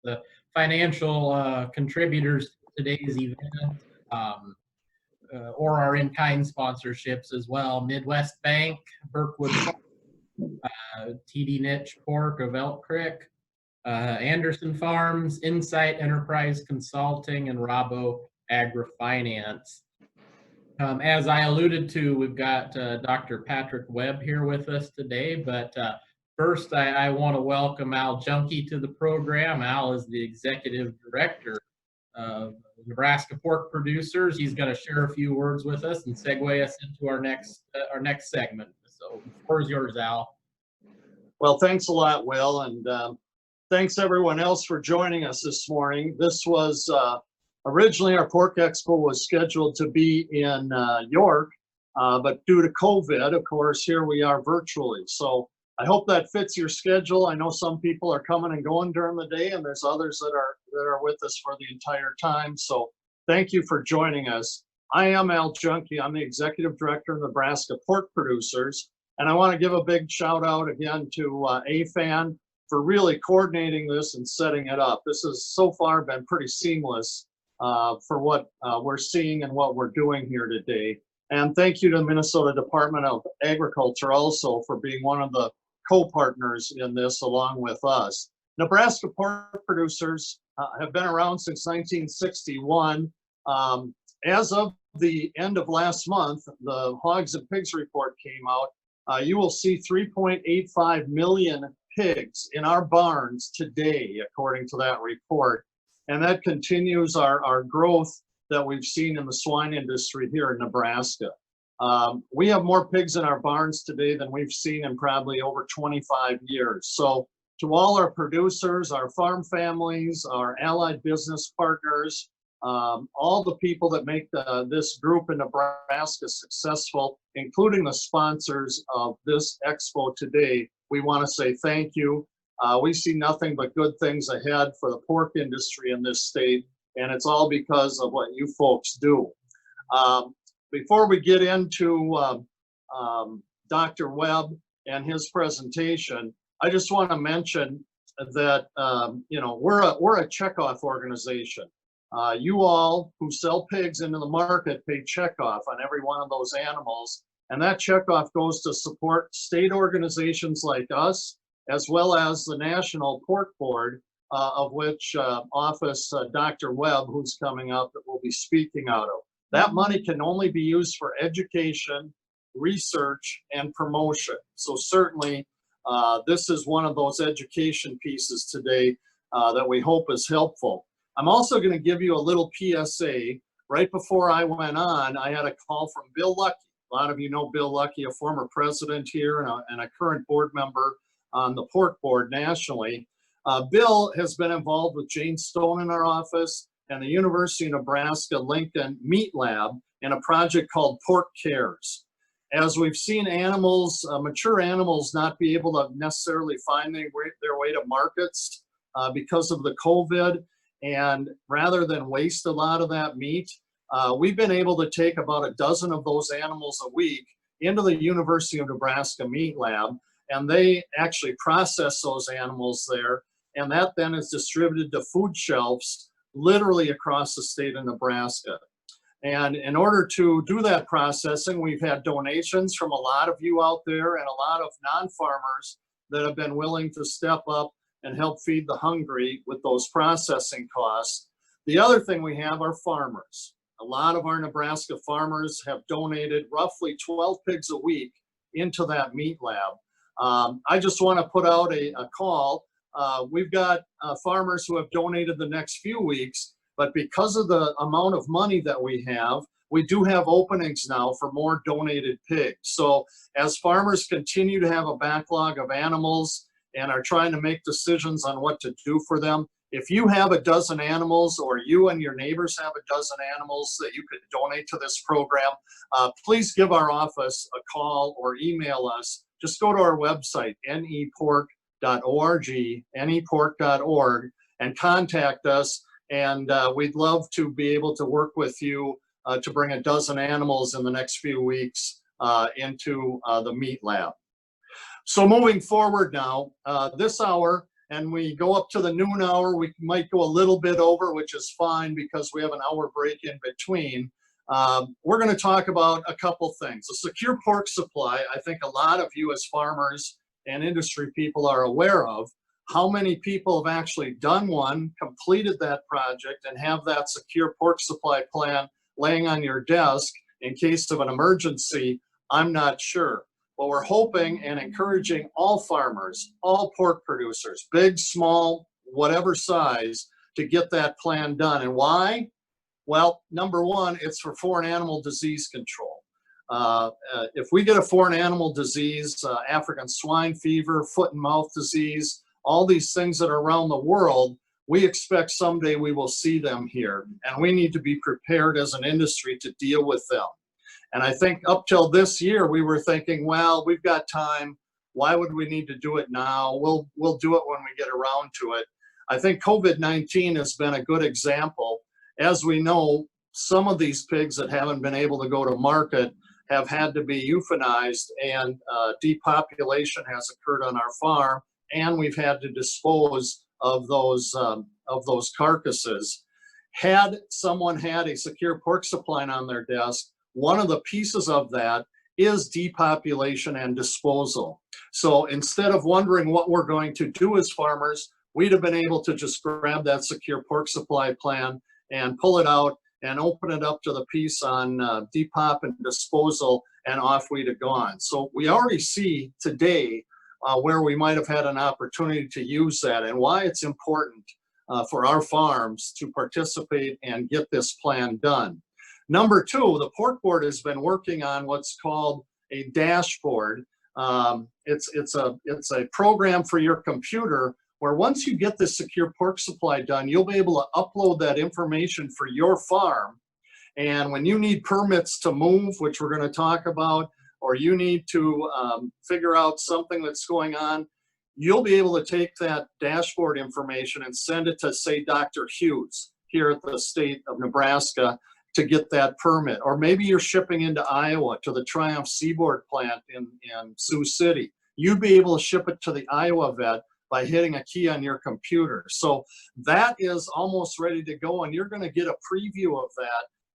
the financial contributors to today's event, or our in-kind sponsorships as well. Midwest Bank, Berkwood, TD Niche Pork of Elk Creek, Anderson Farms, Insight Enterprise Consulting, and Rabo Agri-Finance. As I alluded to, we've got Dr. Patrick Webb here with us today, but first I want to welcome Al Junkie to the program. Al is the Executive Director of Nebraska Pork Producers. He's going to share a few words with us and segue us into our next segment. So the floor is yours, Al. Well, thanks a lot, Will, and thanks everyone else for joining us this morning. This was originally our Pork Expo was scheduled to be in York, but due to COVID, of course, here we are virtually. So I hope that fits your schedule. I know some people are coming and going during the day, and there's others that are with us for the entire time. So thank you for joining us. I am Al Junkie. I'm the Executive Director of Nebraska Pork Producers, and I want to give a big shout out again to AFAN for really coordinating this and setting it up. This has so far been pretty seamless for what we're seeing and what we're doing here today. And thank you to the Minnesota Department of Agriculture also for being one of the co-partners in this along with us. Nebraska Pork Producers have been around since 1961. As of the end of last month, the Hogs and Pigs report came out. You will see 3.85 million pigs in our barns today, according to that report. And that continues our growth that we've seen in the swine industry here in Nebraska. We have more pigs in our barns today than we've seen in probably over 25 years. So to all our producers, our farm families, our allied business partners, all the people that make this group in Nebraska successful, including the sponsors of this expo today, we want to say thank you. We see nothing but good things ahead for the pork industry in this state, and it's all because of what you folks do. Before we get into Dr. Webb and his presentation, I just want to mention that we're a checkoff organization. You all who sell pigs into the market pay checkoff on every one of those animals, and that checkoff goes to support state organizations like us, as well as the National Pork Board, of which office Dr. Webb, who's coming up, that will be speaking out of. That money can only be used for education, research, and promotion. So certainly, this is one of those education pieces today that we hope is helpful. I'm also going to give you a little PSA. Right before I went on, I had a call from Bill Lucky. A lot of you know Bill Lucky, a former president here and a current board member on the pork board nationally. Bill has been involved with Jane Stone in our office and the University of Nebraska Lincoln Meat Lab in a project called Pork Cares. As we've seen animals, mature animals, not be able to necessarily find their way to markets because of the COVID, and rather than waste a lot of that meat, we've been able to take about a dozen of those animals a week into the University of Nebraska Meat Lab, and they actually process those animals there, and that then is distributed to food shelves literally across the state of Nebraska. And in order to do that processing, we've had donations from a lot of you out there and a lot of non-farmers that have been willing to step up and help feed the hungry with those processing costs. The other thing we have are farmers. A lot of our Nebraska farmers have donated roughly 12 pigs a week into that meat lab. I just want to put out a call. We've got farmers who have donated the next few weeks, but because of the amount of money that we do have openings now for more donated pigs. So as farmers continue to have a backlog of animals and are trying to make decisions on what to do for them, if you have a dozen animals or you and your neighbors have a dozen animals that you could donate to this program, please give our office a call or email us. Just go to our website, nepork.org, and contact us. And we'd love to be able to work with you to bring a dozen animals in the next few weeks into the meat lab. So moving forward now, this hour and we go up to the noon hour, we might go a little bit over, which is fine because we have an hour break in between. We're going to talk about a couple things. A secure pork supply, I think a lot of you as farmers and industry people are aware of. How many people have actually done one, completed that project, and have that secure pork supply plan laying on your desk in case of an emergency? I'm not sure. But we're hoping and encouraging all farmers, all pork producers, big, small, whatever size, to get that plan done. And why? Well, number one, it's for foreign animal disease control. If we get a foreign animal disease, African swine fever, foot and mouth disease, all these things that are around the world, we expect someday we will see them here. And we need to be prepared as an industry to deal with them. And I think up till this year, we were thinking, well, we've got time. Why would we need to do it now? We'll do it when we get around to it. I think COVID-19 has been a good example. As we know, some of these pigs that haven't been able to go to market have had to be euthanized, and depopulation has occurred on our farm, and we've had to dispose of those carcasses. Had someone had a secure pork supply on their desk, one of the pieces of that is depopulation and disposal. So instead of wondering what we're going to do as farmers, we'd have been able to just grab that secure pork supply plan and pull it out and open it up to the piece on depop and disposal, and off we'd have gone. So we already see today where we might have had an opportunity to use that, and why it's important for our farms to participate and get this plan done. Number two, the pork board has been working on what's called a dashboard. It's a program for your computer where once you get this secure pork supply done, you'll be able to upload that information for your farm. And when you need permits to move, which we're going to talk about, or you need to figure out something that's going on, you'll be able to take that dashboard information and send it to, say, Dr. Hughes here at the state of Nebraska to get that permit. Or maybe you're shipping into Iowa to the Triumph Seaboard plant in Sioux City. You'd be able to ship it to the Iowa vet by hitting a key on your computer. So that is almost ready to go, and you're going to get a preview of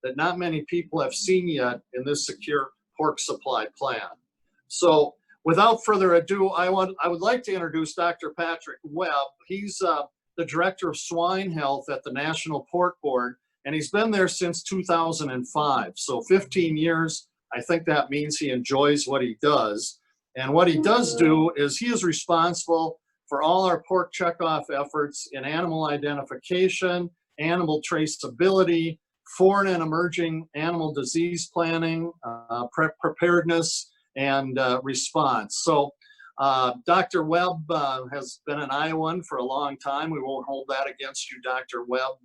that not many people have seen yet in this secure pork supply plan. So without further ado, I would like to introduce Dr. Patrick Webb. He's the Director of Swine Health at the National Pork Board, and he's been there since 2005. So 15 years, I think that means he enjoys what he does. And what he does do is he is responsible for all our pork checkoff efforts in animal identification, animal traceability, foreign and emerging animal disease planning, preparedness, and response. So Dr. Webb has been an Iowan for a long time. We won't hold that against you, Dr. Webb.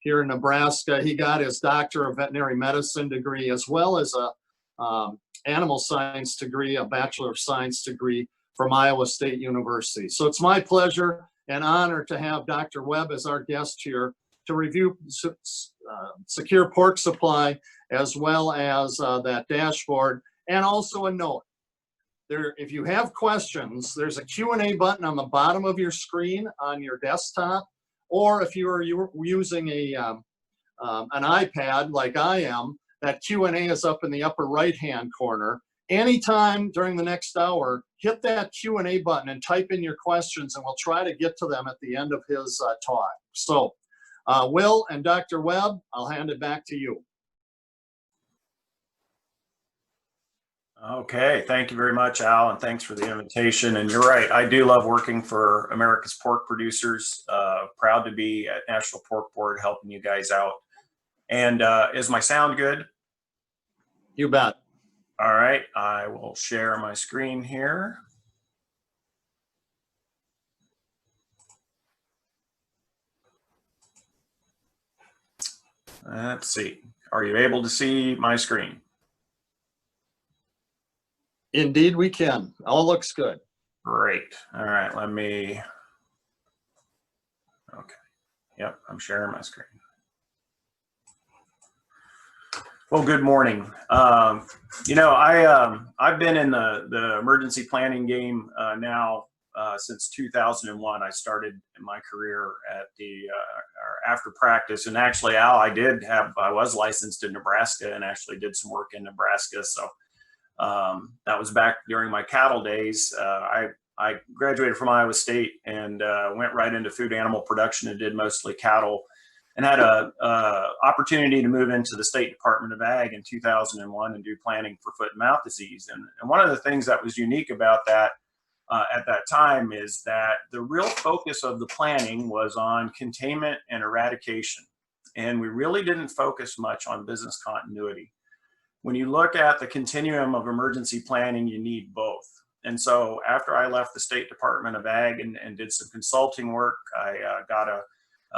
Here in Nebraska, he got his Doctor of Veterinary Medicine degree, as well as a animal science degree, a Bachelor of Science degree from Iowa State University. So it's my pleasure and honor to have Dr. Webb as our guest here to review secure pork supply, as well as that dashboard. And also a note, if you have questions, there's a Q&A button on the bottom of your screen on your desktop, or if you're using an iPad like I am, that Q&A is up in the upper right-hand corner. Anytime during the next hour, hit that Q&A button and type in your questions, and we'll try to get to them at the end of his talk. So, Will and Dr. Webb, I'll hand it back to you. Okay, thank you very much, Al, and thanks for the invitation. And you're right, I do love working for America's pork producers. Proud to be at National Pork Board helping you guys out. And is my sound good? You bet. All right, I will share my screen here. Let's see, are you able to see my screen? Indeed we can. All looks good. Great. All right, let me, okay. Yep, I'm sharing my screen. Well, good morning. You know, I've been in the emergency planning game now since 2001. I started my career at after practice, and actually, Al, I was licensed in Nebraska and actually did some work in Nebraska. So that was back during my cattle days. I graduated from Iowa State and went right into food animal production and did mostly cattle, and had a opportunity to move into the State Department of Ag in 2001 and do planning for foot and mouth disease. And one of the things that was unique about that at that time is that the real focus of the planning was on containment and eradication. And we really didn't focus much on business continuity. When you look at the continuum of emergency planning, you need both. And so after I left the State Department of Ag and did some consulting work, I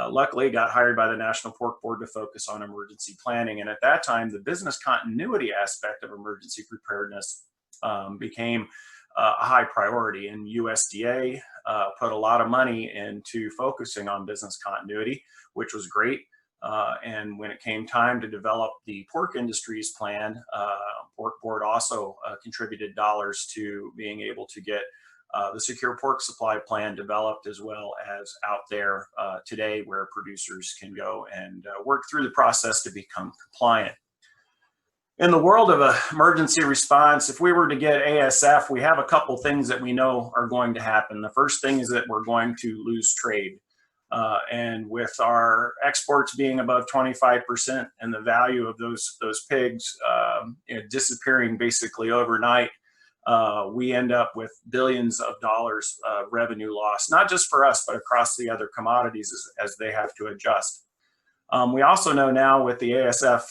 luckily got hired by the National Pork Board to focus on emergency planning. And at that time, the business continuity aspect of emergency preparedness became a high priority. And USDA put a lot of money into focusing on business continuity, which was great. And when it came time to develop the pork industry's plan, Pork Board also contributed dollars to being able to get the secure pork supply plan developed, as well as out there today where producers can go and work through the process to become compliant. In the world of emergency response, if we were to get ASF, we have a couple things that we know are going to happen. The first thing is that we're going to lose trade. And with our exports being above 25% and the value of those pigs disappearing basically overnight, we end up with billions of dollars of revenue loss, not just for us, but across the other commodities as they have to adjust. We also know now with the ASF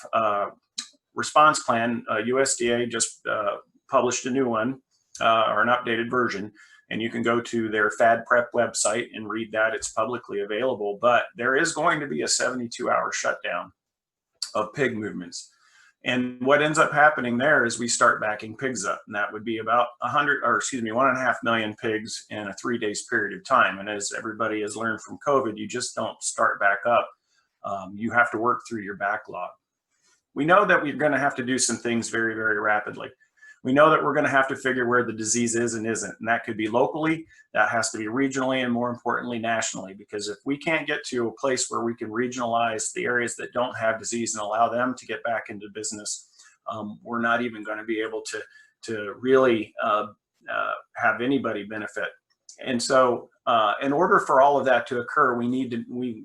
response plan, USDA just published a new one or an updated version, and you can go to their FAD Prep website and read that. It's publicly available, but there is going to be a 72-hour shutdown of pig movements. And what ends up happening there is we start backing pigs up, and that would be about 1.5 million pigs in a 3 days period of time. And as everybody has learned from COVID, you just don't start back up. You have to work through your backlog. We know that we're going to have to do some things very, very rapidly. We know that we're going to have to figure where the disease is and isn't, and that could be locally, that has to be regionally, and more importantly, nationally, because if we can't get to a place where we can regionalize the areas that don't have disease and allow them to get back into business, we're not even going to be able to really have anybody benefit. And so in order for all of that to occur, we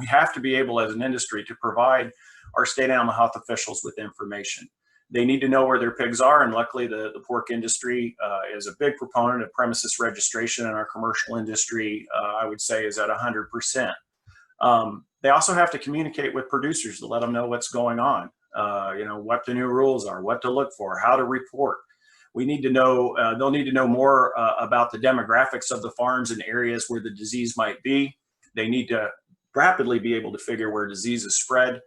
have to be able as an industry to provide our state animal health officials with information. They need to know where their pigs are, and luckily the pork industry is a big proponent of premises registration, and our commercial industry, I would say, is at 100%. They also have to communicate with producers to let them know what's going on, what the new rules are, what to look for, how to report. We need to know, they'll need to know more about the demographics of the farms and areas where the disease might be. They need to rapidly be able to figure where disease is spread.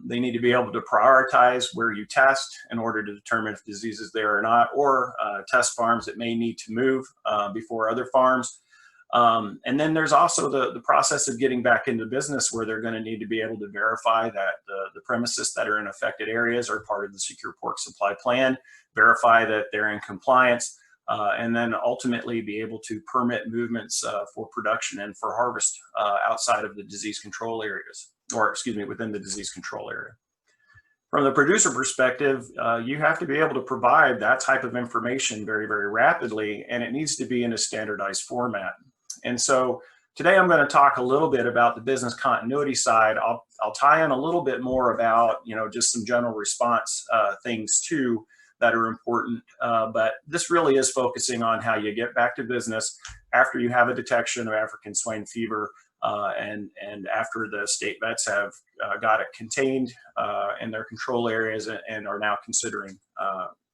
They need to be able to prioritize where you test in order to determine if disease is there or not, or test farms that may need to move before other farms. And then there's also the process of getting back into business, where they're going to need to be able to verify that the premises that are in affected areas are part of the secure pork supply plan, verify that they're in compliance, and then ultimately be able to permit movements for production and for harvest outside of the disease control areas, or excuse me, within the disease control area. From the producer perspective, you have to be able to provide that type of information very, very rapidly, and it needs to be in a standardized format. And so today I'm going to talk a little bit about the business continuity side. I'll tie in a little bit more about, just some general response things too that are important, but this really is focusing on how you get back to business after you have a detection of African swine fever, and after the state vets have got it contained in their control areas and are now considering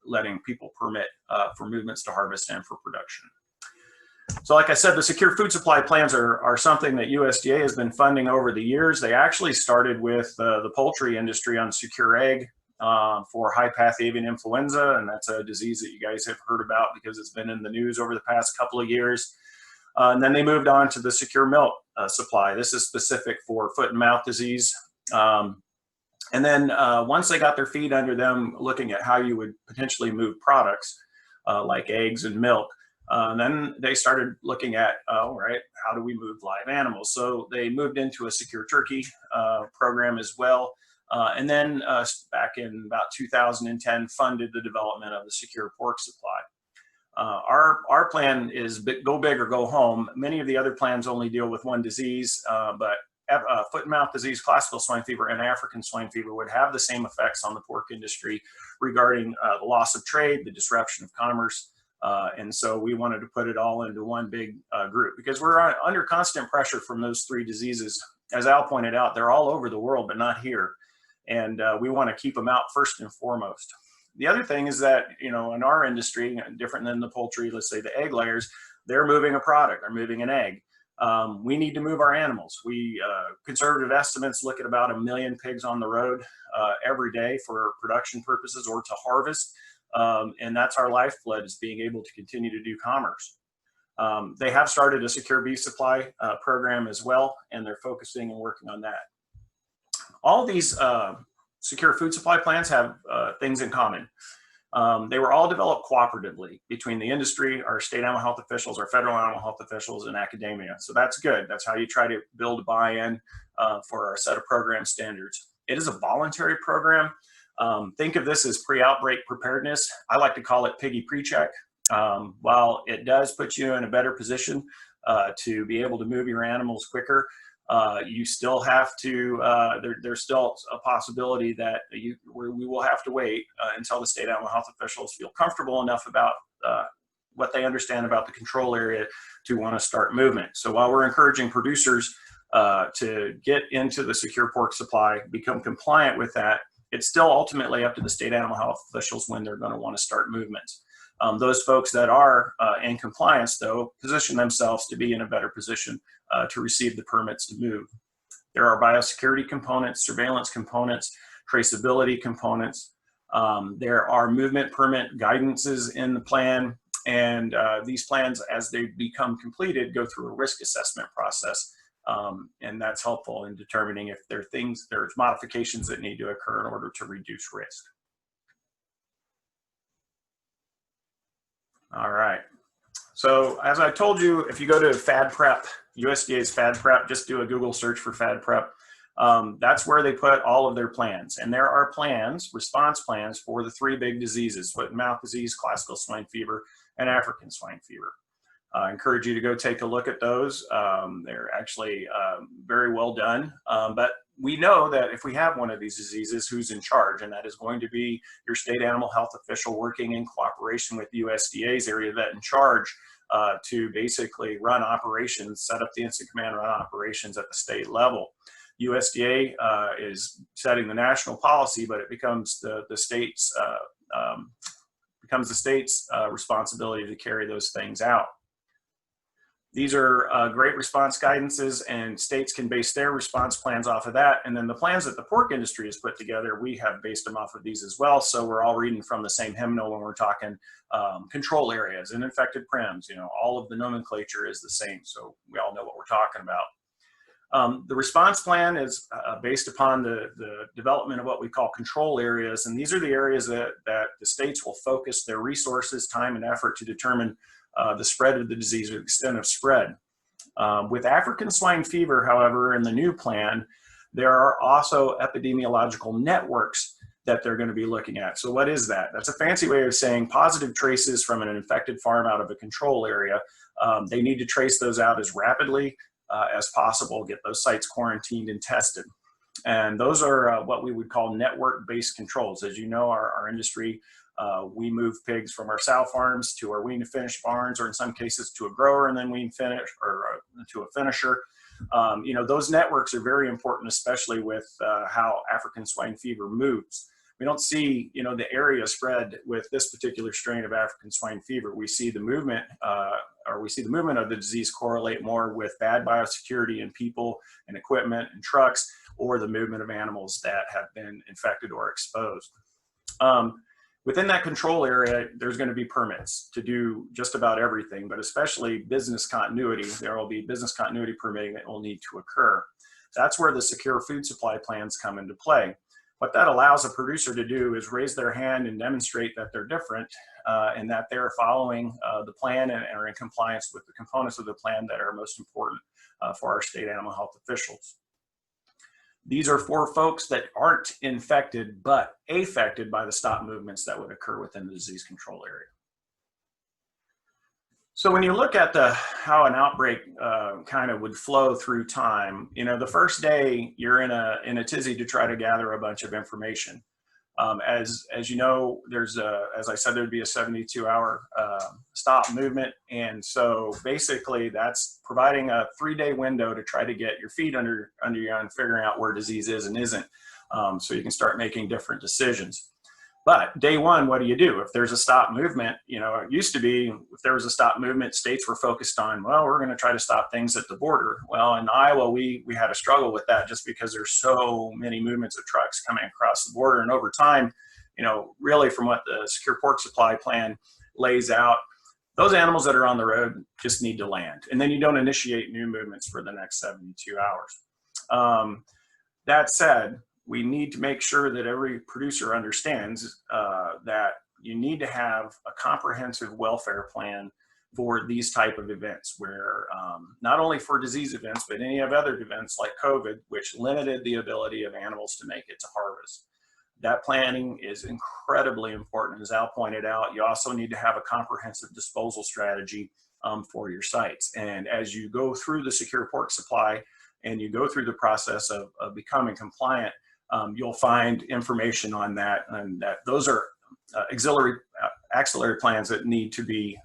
letting people permit for movements to harvest and for production. So like I said, the secure food supply plans are something that USDA has been funding over the years. They actually started with the poultry industry on secure egg for high path avian influenza, and that's a disease that you guys have heard about because it's been in the news over the past couple of years. And then they moved on to the secure milk supply. This is specific for foot and mouth disease. And then once they got their feet under them, looking at how you would potentially move products like eggs and milk, Then they started looking at, all right, how do we move live animals? So they moved into a secure turkey program as well. And then back in about 2010, funded the development of the secure pork supply. Our plan is go big or go home. Many of the other plans only deal with one disease, but foot and mouth disease, classical swine fever, and African swine fever would have the same effects on the pork industry regarding the loss of trade, the disruption of commerce. And so we wanted to put it all into one big group because we're under constant pressure from those three diseases. As Al pointed out, they're all over the world, but not here. And we want to keep them out first and foremost. The other thing is that, in our industry, different than the poultry, let's say the egg layers, they're moving a product, they're moving an egg. We need to move our animals. Conservative estimates look at about 1 million pigs on the road every day for production purposes or to harvest. And that's our lifeblood, is being able to continue to do commerce. They have started a secure beef supply program as well, and they're focusing and working on that. All these secure food supply plans have things in common. They were all developed cooperatively between the industry, our state animal health officials, our federal animal health officials, and academia. So that's good. That's how you try to build buy-in for our set of program standards. It is a voluntary program. Think of this as pre-outbreak preparedness. I like to call it piggy pre-check. While it does put you in a better position to be able to move your animals quicker, you still have to, there's still a possibility that we will have to wait until the state animal health officials feel comfortable enough about what they understand about the control area to want to start movement. So while we're encouraging producers to get into the secure pork supply, become compliant with that, it's still ultimately up to the state animal health officials when they're going to want to start movements. Those folks that are in compliance, though, position themselves to be in a better position to receive the permits to move. There are biosecurity components, surveillance components, traceability components. There are movement permit guidances in the plan, and these plans, as they become completed, go through a risk assessment process. And that's helpful in determining if there's modifications that need to occur in order to reduce risk. All right. So as I told you, if you go to FADPREP, USDA's FADPREP, just do a Google search for FADPREP. That's where they put all of their plans. And there are plans, response plans for the 3 big diseases: foot and mouth disease, classical swine fever, and African swine fever. I encourage you to go take a look at those. They're actually very well done. But we know that if we have one of these diseases, who's in charge? And that is going to be your state animal health official working in cooperation with USDA's area vet in charge to basically run operations, set up the incident command, run operations at the state level. USDA is setting the national policy, but it becomes the state's responsibility to carry those things out. These are great response guidances, and states can base their response plans off of that. And then the plans that the pork industry has put together, we have based them off of these as well. So we're all reading from the same hymnal when we're talking control areas and infected prims. All of the nomenclature is the same. So we all know what we're talking about. The response plan is based upon the development of what we call control areas. And these are the areas that the states will focus their resources, time, and effort to determine the spread of the disease or the extent of spread. With African swine fever, however, in the new plan, there are also epidemiological networks that they're going to be looking at. So what is that? That's a fancy way of saying positive traces from an infected farm out of a control area. They need to trace those out as rapidly as possible, get those sites quarantined and tested. And those are what we would call network-based controls. As you know, our industry, we move pigs from our sow farms to our wean to finish barns, or in some cases to a grower and then wean finish, or to a finisher. Those networks are very important, especially with how African swine fever moves. We don't see, the area spread with this particular strain of African swine fever. We see the movement, of the disease correlate more with bad biosecurity in people and equipment and trucks, or the movement of animals that have been infected or exposed. Within that control area, there's going to be permits to do just about everything, but especially business continuity. There will be business continuity permitting that will need to occur. That's where the secure food supply plans come into play. What that allows a producer to do is raise their hand and demonstrate that they're different and that they're following the plan and are in compliance with the components of the plan that are most important for our state animal health officials. These are for folks that aren't infected but affected by the stop movements that would occur within the disease control area. So when you look at how an outbreak kind of would flow through time, you know, the first day you're in a tizzy to try to gather a bunch of information. As you know, as I said, there'd be a 72-hour stop movement, and so basically that's providing a 3-day window to try to get your feet under you and figuring out where disease is and isn't, so you can start making different decisions. But day one, what do you do? If there's a stop movement, you know, it used to be if there was a stop movement, states were focused on, well, we're going to try to stop things at the border. Well, in Iowa, we had a struggle with that just because there's so many movements of trucks coming across the border. And over time, you know, really from what the Secure Pork Supply Plan lays out, those animals that are on the road just need to land. And then you don't initiate new movements for the next 72 hours. That said, we need to make sure that every producer understands that you need to have a comprehensive welfare plan for these type of events where not only for disease events, but any of other events like COVID, which limited the ability of animals to make it to harvest. That planning is incredibly important. As Al pointed out, you also need to have a comprehensive disposal strategy for your sites. And as you go through the Secure Pork Supply and you go through the process of becoming compliant, you'll find information on that, and that those are auxiliary plans that need to be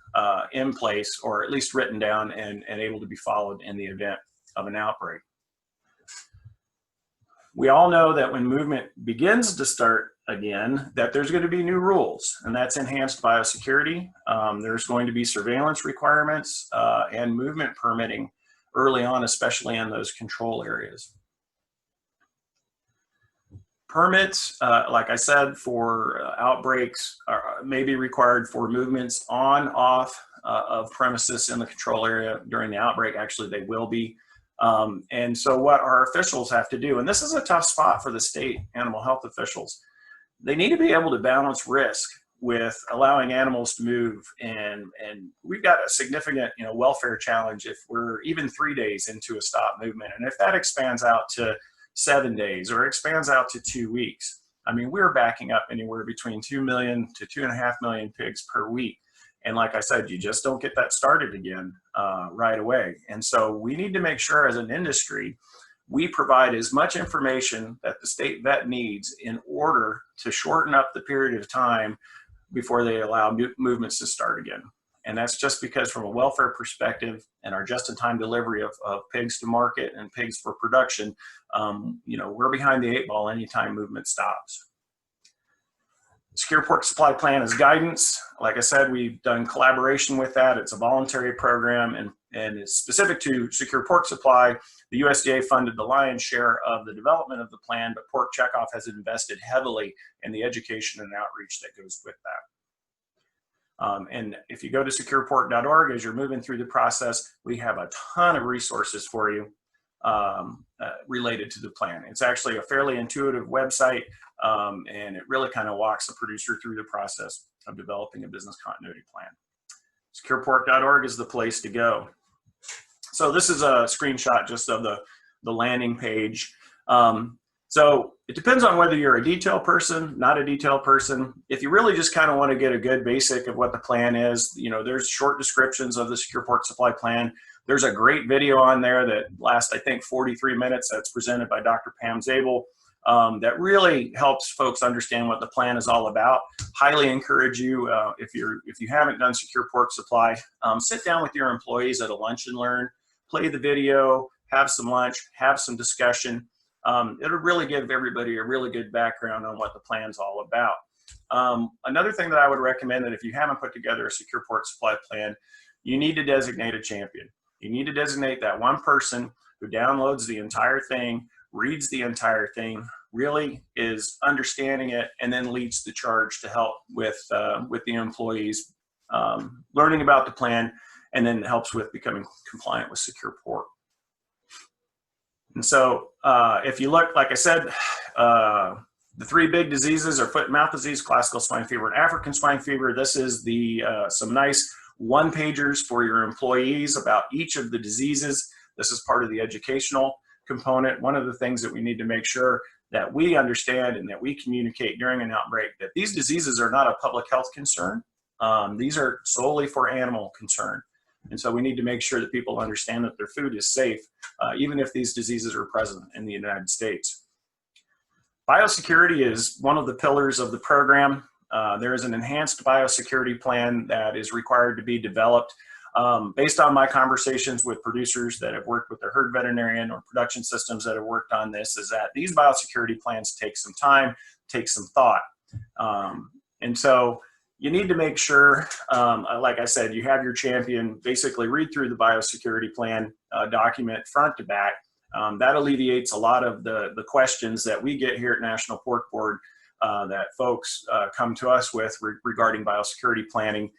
in place or at least written down and able to be followed in the event of an outbreak. We all know that when movement begins to start again, that there's going to be new rules, and that's enhanced biosecurity. There's going to be surveillance requirements and movement permitting early on, especially in those control areas. Permits, like I said, for outbreaks may be required for movements on, off of premises in the control area during the outbreak. Actually, they will be. And so what our officials have to do, and this is a tough spot for the state animal health officials, they need to be able to balance risk with allowing animals to move. And we've got a significant, you know, welfare challenge if we're even 3 days into a stop movement. And if that expands out to 7 days or expands out to 2 weeks, I mean, we're backing up anywhere between 2 million to 2.5 million pigs per week. And like I said, you just don't get that started again right away. And so we need to make sure as an industry, we provide as much information that the state vet needs in order to shorten up the period of time before they allow movements to start again. And that's just because from a welfare perspective and our just-in-time delivery of pigs to market and pigs for production, you know, we're behind the 8 ball anytime movement stops. Secure Pork Supply Plan is guidance. Like I said, we've done collaboration with that. It's a voluntary program and it's specific to Secure Pork Supply. The USDA funded the lion's share of the development of the plan, but Pork Checkoff has invested heavily in the education and outreach that goes with that. And if you go to securepork.org, as you're moving through the process, we have a ton of resources for you related to the plan. It's actually a fairly intuitive website, and it really kind of walks the producer through the process of developing a business continuity plan. Securepork.org is the place to go. So this is a screenshot just of the landing page. So it depends on whether you're a detail person, not a detail person. If you really just kind of want to get a good basic of what the plan is, you know, there's short descriptions of the Secure Pork Supply Plan. There's a great video on there that lasts, I think, 43 minutes that's presented by Dr. Pam Zabel that really helps folks understand what the plan is all about. Highly encourage you, if you haven't done Secure Pork Supply, sit down with your employees at a lunch and learn, play the video, have some lunch, have some discussion. It'll really give everybody a really good background on what the plan's all about. Another thing that I would recommend that if you haven't put together a Secure Pork Supply Plan, you need to designate a champion. You need to designate that one person who downloads the entire thing, reads the entire thing, really is understanding it, and then leads the charge to help with the employees learning about the plan, and then helps with becoming compliant with Secure Pork. And so if you look, like I said, The three big diseases are foot and mouth disease, classical swine fever, and African swine fever. This is the some nice one-pagers for your employees about each of the diseases. This is part of the educational component. One of the things that we need to make sure that we understand and that we communicate during an outbreak, that these diseases are not a public health concern. These are solely for animal concern. And so we need to make sure that people understand that their food is safe, even if these diseases are present in the United States. Biosecurity is one of the pillars of the program. There is an enhanced biosecurity plan that is required to be developed. Based on my conversations with producers that have worked with their herd veterinarian or production systems that have worked on this, is that these biosecurity plans take some time, take some thought. And so you need to make sure, like I said, you have your champion basically read through the biosecurity plan document front to back. That alleviates a lot of the questions that we get here at National Pork Board that folks come to us with regarding biosecurity planning.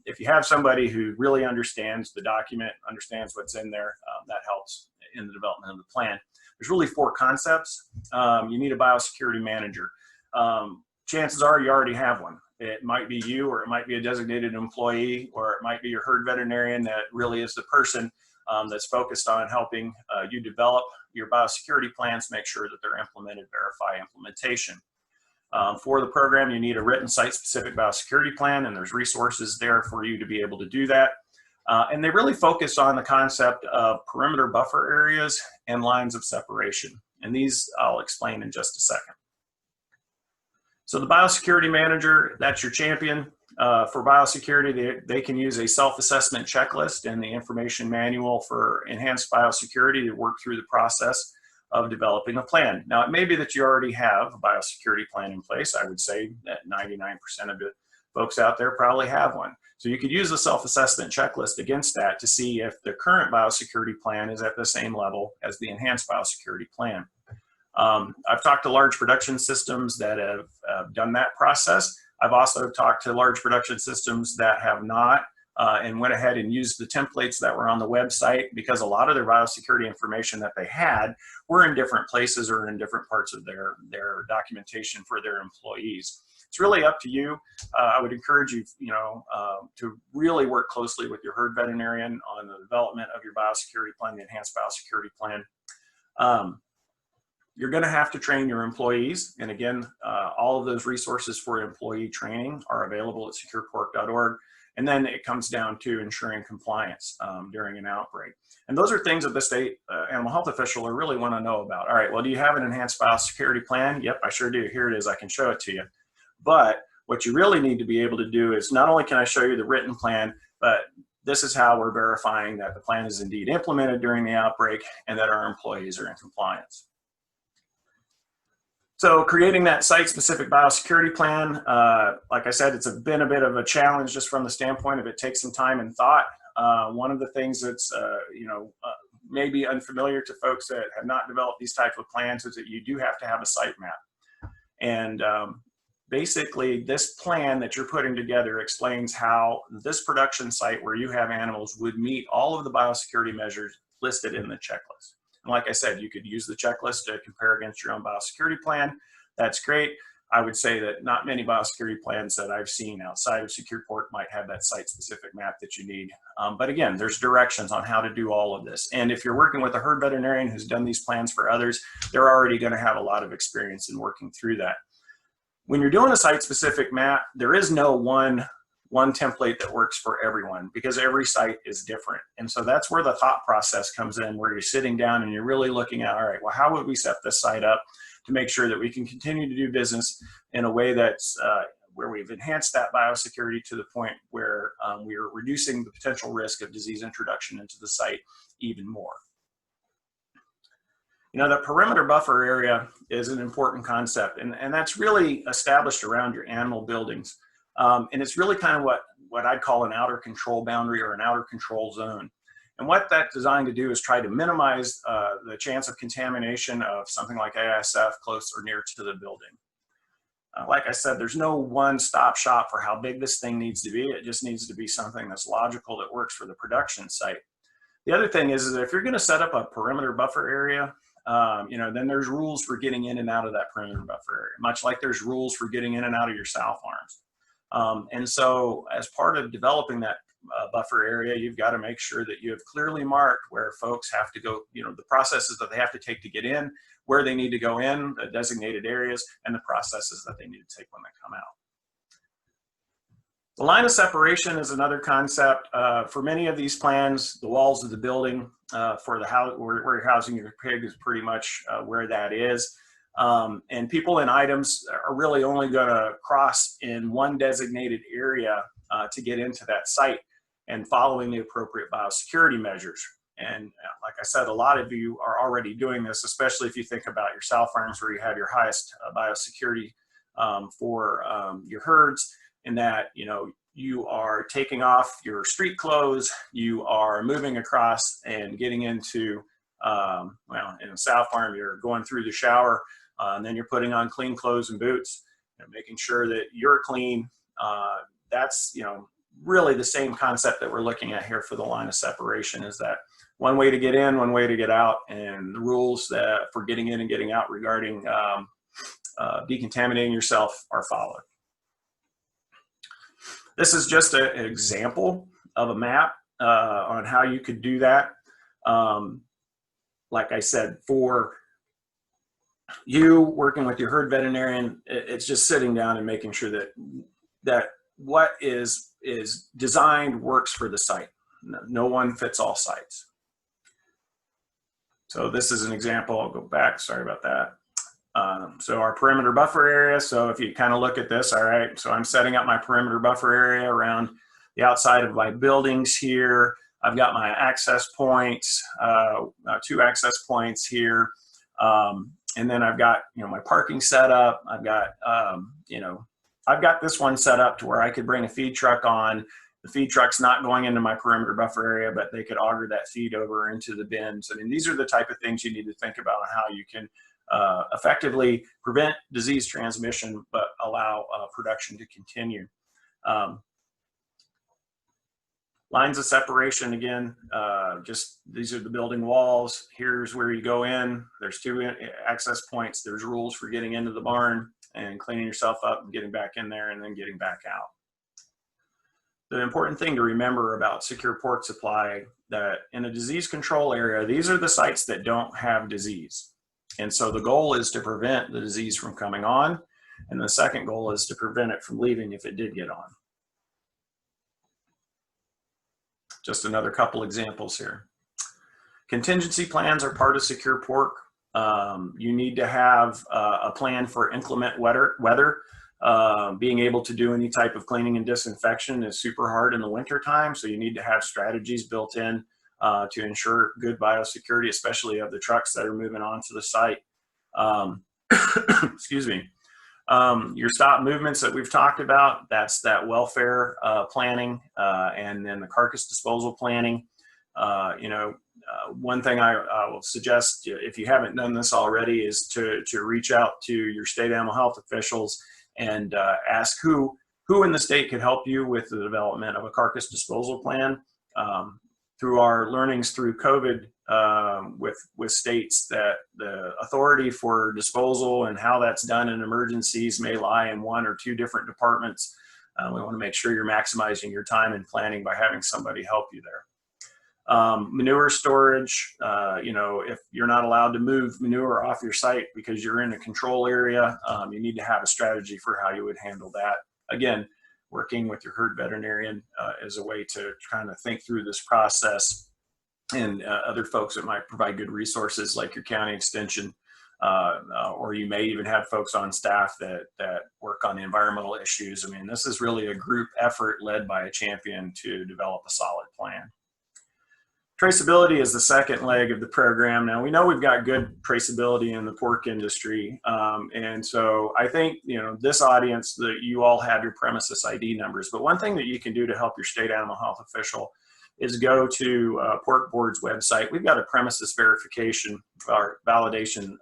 If you have somebody who really understands the document, understands what's in there, that helps in the development of the plan. There's really 4 concepts. You need a biosecurity manager. Chances are you already have one. It might be you, or it might be a designated employee, or it might be your herd veterinarian that really is the person that's focused on helping you develop your biosecurity plans, make sure that they're implemented, verify implementation. For the program, you need a written site-specific biosecurity plan, and there's resources there for you to be able to do that. And they really focus on the concept of perimeter buffer areas and lines of separation. And these I'll explain in just a second. So the Biosecurity Manager, that's your champion. For biosecurity, they can use a self-assessment checklist and the information manual for enhanced biosecurity to work through the process of developing a plan. Now, it may be that you already have a biosecurity plan in place. I would say that 99% of the folks out there probably have one. So you could use the self-assessment checklist against that to see if the current biosecurity plan is at the same level as the enhanced biosecurity plan. I've talked to large production systems that have done that process. I've also talked to large production systems that have not, and went ahead and used the templates that were on the website, because a lot of their biosecurity information that they had were in different places or in different parts of their documentation for their employees. It's really up to you. I would encourage you, to really work closely with your herd veterinarian on the development of your biosecurity plan, the enhanced biosecurity plan. You're going to have to train your employees. And again, all of those resources for employee training are available at securepork.org. And then it comes down to ensuring compliance during an outbreak. And those are things that the state animal health official really want to know about. All right, well, do you have an enhanced biosecurity plan? Yep, I sure do. Here it is. I can show it to you. But what you really need to be able to do is not only can I show you the written plan, but this is how we're verifying that the plan is indeed implemented during the outbreak and that our employees are in compliance. So creating that site-specific biosecurity plan, like I said, it's been a bit of a challenge just from the standpoint of it takes some time and thought. One of the things that's, maybe unfamiliar to folks that have not developed these types of plans is that you do have to have a site map. And basically, this plan that you're putting together explains how this production site where you have animals would meet all of the biosecurity measures listed in the checklist. And like I said, you could use the checklist to compare against your own biosecurity plan. That's great. I would say that not many biosecurity plans that I've seen outside of Secure Pork might have that site-specific map that you need. But again, there's directions on how to do all of this. And if you're working with a herd veterinarian who's done these plans for others, they're already going to have a lot of experience in working through that. When you're doing a site-specific map, there is no one template that works for everyone, because every site is different. And so that's where the thought process comes in, where you're sitting down and you're really looking at, all right, well, how would we set this site up to make sure that we can continue to do business in a way that's where we've enhanced that biosecurity to the point where we are reducing the potential risk of disease introduction into the site even more. The perimeter buffer area is an important concept, and that's really established around your animal buildings. And it's really kind of what I'd call an outer control boundary or an outer control zone. And what that's designed to do is try to minimize the chance of contamination of something like ASF close or near to the building. Like I said, there's no one-stop shop for how big this thing needs to be. It just needs to be something that's logical, that works for the production site. The other thing is that if you're going to set up a perimeter buffer area, then there's rules for getting in and out of that perimeter buffer area, much like there's rules for getting in and out of your sow farms. And so as part of developing that buffer area, you've got to make sure that you have clearly marked where folks have to go, the processes that they have to take to get in, where they need to go in, the designated areas, and the processes that they need to take when they come out. The line of separation is another concept. For many of these plans, the walls of the building for the house where you're housing your pig is pretty much where that is. And people and items are really only going to cross in one designated area to get into that site and following the appropriate biosecurity measures. And like I said, a lot of you are already doing this, especially if you think about your sow farms where you have your highest biosecurity for your herds, in that, you are taking off your street clothes, you are moving across and getting into, in a sow farm, you're going through the shower, and then you're putting on clean clothes and boots, making sure that you're clean. That's, really the same concept that we're looking at here for the line of separation, is that one way to get in, one way to get out, and the rules that for getting in and getting out regarding decontaminating yourself are followed. This is just an example of a map on how you could do that. Like I said, for you working with your herd veterinarian, it's just sitting down and making sure that what is designed works for the site. No one fits all sites. So this is an example. I'll go back. Sorry about that. So our perimeter buffer area. So if you kind of look at this, all right, so I'm setting up my perimeter buffer area around the outside of my buildings here. I've got my access points, 2 access points here. And then I've got, my parking set up. I've got, I've got this one set up to where I could bring a feed truck on. The feed truck's not going into my perimeter buffer area, but they could auger that feed over into the bins. I mean, these are the type of things you need to think about on how you can effectively prevent disease transmission, but allow production to continue. Lines of separation, again, just these are the building walls. Here's where you go in. There's 2 access points. There's rules for getting into the barn and cleaning yourself up and getting back in there and then getting back out. The important thing to remember about secure pork supply, that in a disease control area, these are the sites that don't have disease. And so the goal is to prevent the disease from coming on. And the second goal is to prevent it from leaving if it did get on. Just another couple examples here. Contingency plans are part of secure pork. You need to have a plan for inclement weather. Being able to do any type of cleaning and disinfection is super hard in the winter time. So you need to have strategies built in to ensure good biosecurity, especially of the trucks that are moving onto the site. Excuse me. Your stop movements that we've talked about, that's that welfare planning, and then the carcass disposal planning. One thing I will suggest, if you haven't done this already, is to reach out to your state animal health officials and ask who in the state could help you with the development of a carcass disposal plan. Through our learnings through COVID with states, that the authority for disposal and how that's done in emergencies may lie in 1 or 2 different departments. We want to make sure you're maximizing your time and planning by having somebody help you there. Manure storage, if you're not allowed to move manure off your site because you're in a control area, you need to have a strategy for how you would handle that. Again, working with your herd veterinarian is a way to kind of think through this process, and other folks that might provide good resources like your county extension, or you may even have folks on staff that work on the environmental issues. I mean, this is really a group effort led by a champion to develop a solid plan. Traceability is the second leg of the program. Now, we know we've got good traceability in the pork industry. And so I think, this audience, that you all have your premises ID numbers. But one thing that you can do to help your state animal health official is go to Pork Board's website. We've got a premises verification or validation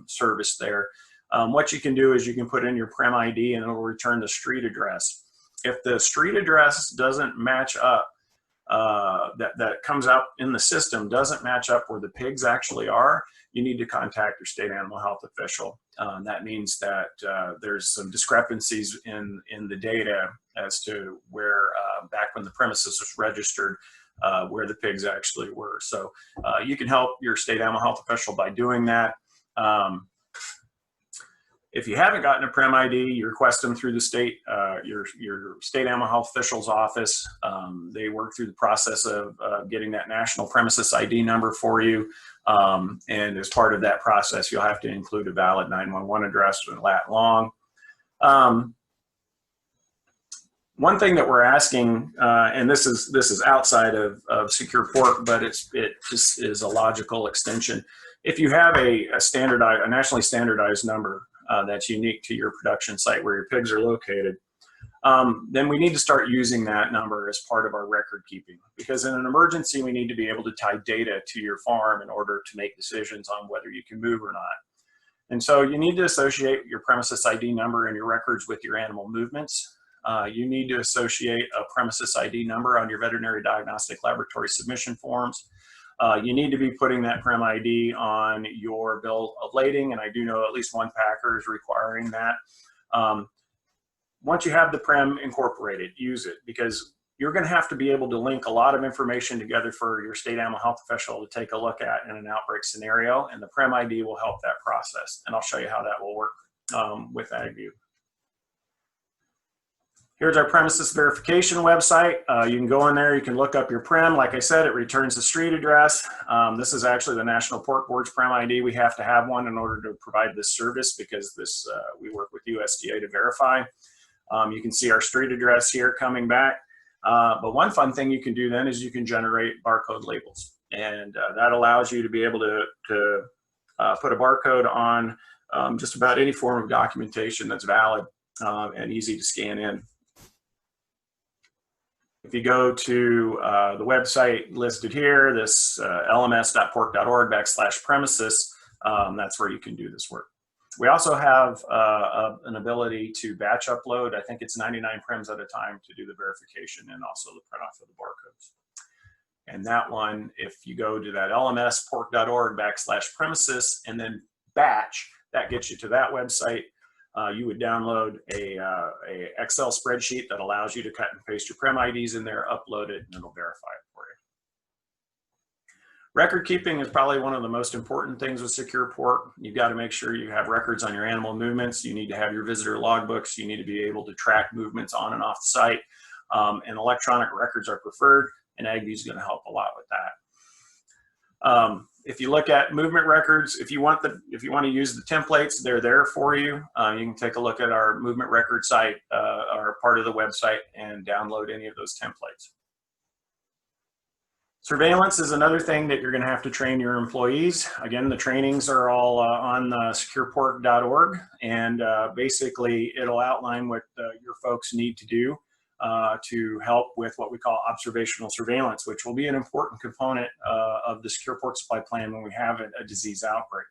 service there. What you can do is you can put in your prem ID and it'll return the street address. If the street address doesn't match up that comes out in the system doesn't match up where the pigs actually are, you need to contact your state animal health official. That means that there's some discrepancies in the data as to where, back when the premises was registered, where the pigs actually were. So you can help your state animal health official by doing that. If you haven't gotten a Prem ID, you request them through the state, your state animal health official's office. They work through the process of getting that national premises ID number for you. And as part of that process, you'll have to include a valid 911 address with lat long. One thing that we're asking, and this is outside of secure pork, but it just is a logical extension. If you have a nationally standardized number that's unique to your production site where your pigs are located, then we need to start using that number as part of our record keeping. Because in an emergency, we need to be able to tie data to your farm in order to make decisions on whether you can move or not. And so you need to associate your premises ID number in your records with your animal movements. You need to associate a premises ID number on your veterinary diagnostic laboratory submission forms. You need to be putting that Prem ID on your bill of lading, and I do know at least one packer is requiring that. Once you have the Prem incorporated, use it, because you're going to have to be able to link a lot of information together for your state animal health official to take a look at in an outbreak scenario, and the Prem ID will help that process. And I'll show you how that will work with AgView. Here's our premises verification website. You can go in there, you can look up your Prem. Like I said, it returns the street address. This is actually the National Pork Board's Prem ID. We have to have one in order to provide this service because we work with USDA to verify. You can see our street address here coming back. But one fun thing you can do then is you can generate barcode labels. And that allows you to be able to put a barcode on just about any form of documentation that's valid and easy to scan in. If you go to the website listed here, this lms.pork.org/premises, that's where you can do this work. We also have an ability to batch upload. I think it's 99 Prems at a time to do the verification and also the print off of the barcodes. And that one, if you go to that lms.pork.org/premises and then batch, that gets you to that website. You would download a Excel spreadsheet that allows you to cut and paste your Prem IDs in there, upload it, and it'll verify it for you. Record keeping is probably one of the most important things with secure pork. You've got to make sure you have records on your animal movements. You need to have your visitor logbooks. You need to be able to track movements on and off the site. And electronic records are preferred, and AgView is going to help a lot with that. If you look at movement records, if you want to use the templates, they're there for you. You can take a look at our movement record site, or part of the website, and download any of those templates. Surveillance is another thing that you're going to have to train your employees. Again, the trainings are all on securepork.org, and basically it'll outline what your folks need to do to help with what we call observational surveillance, which will be an important component of the secure pork supply plan when we have a disease outbreak.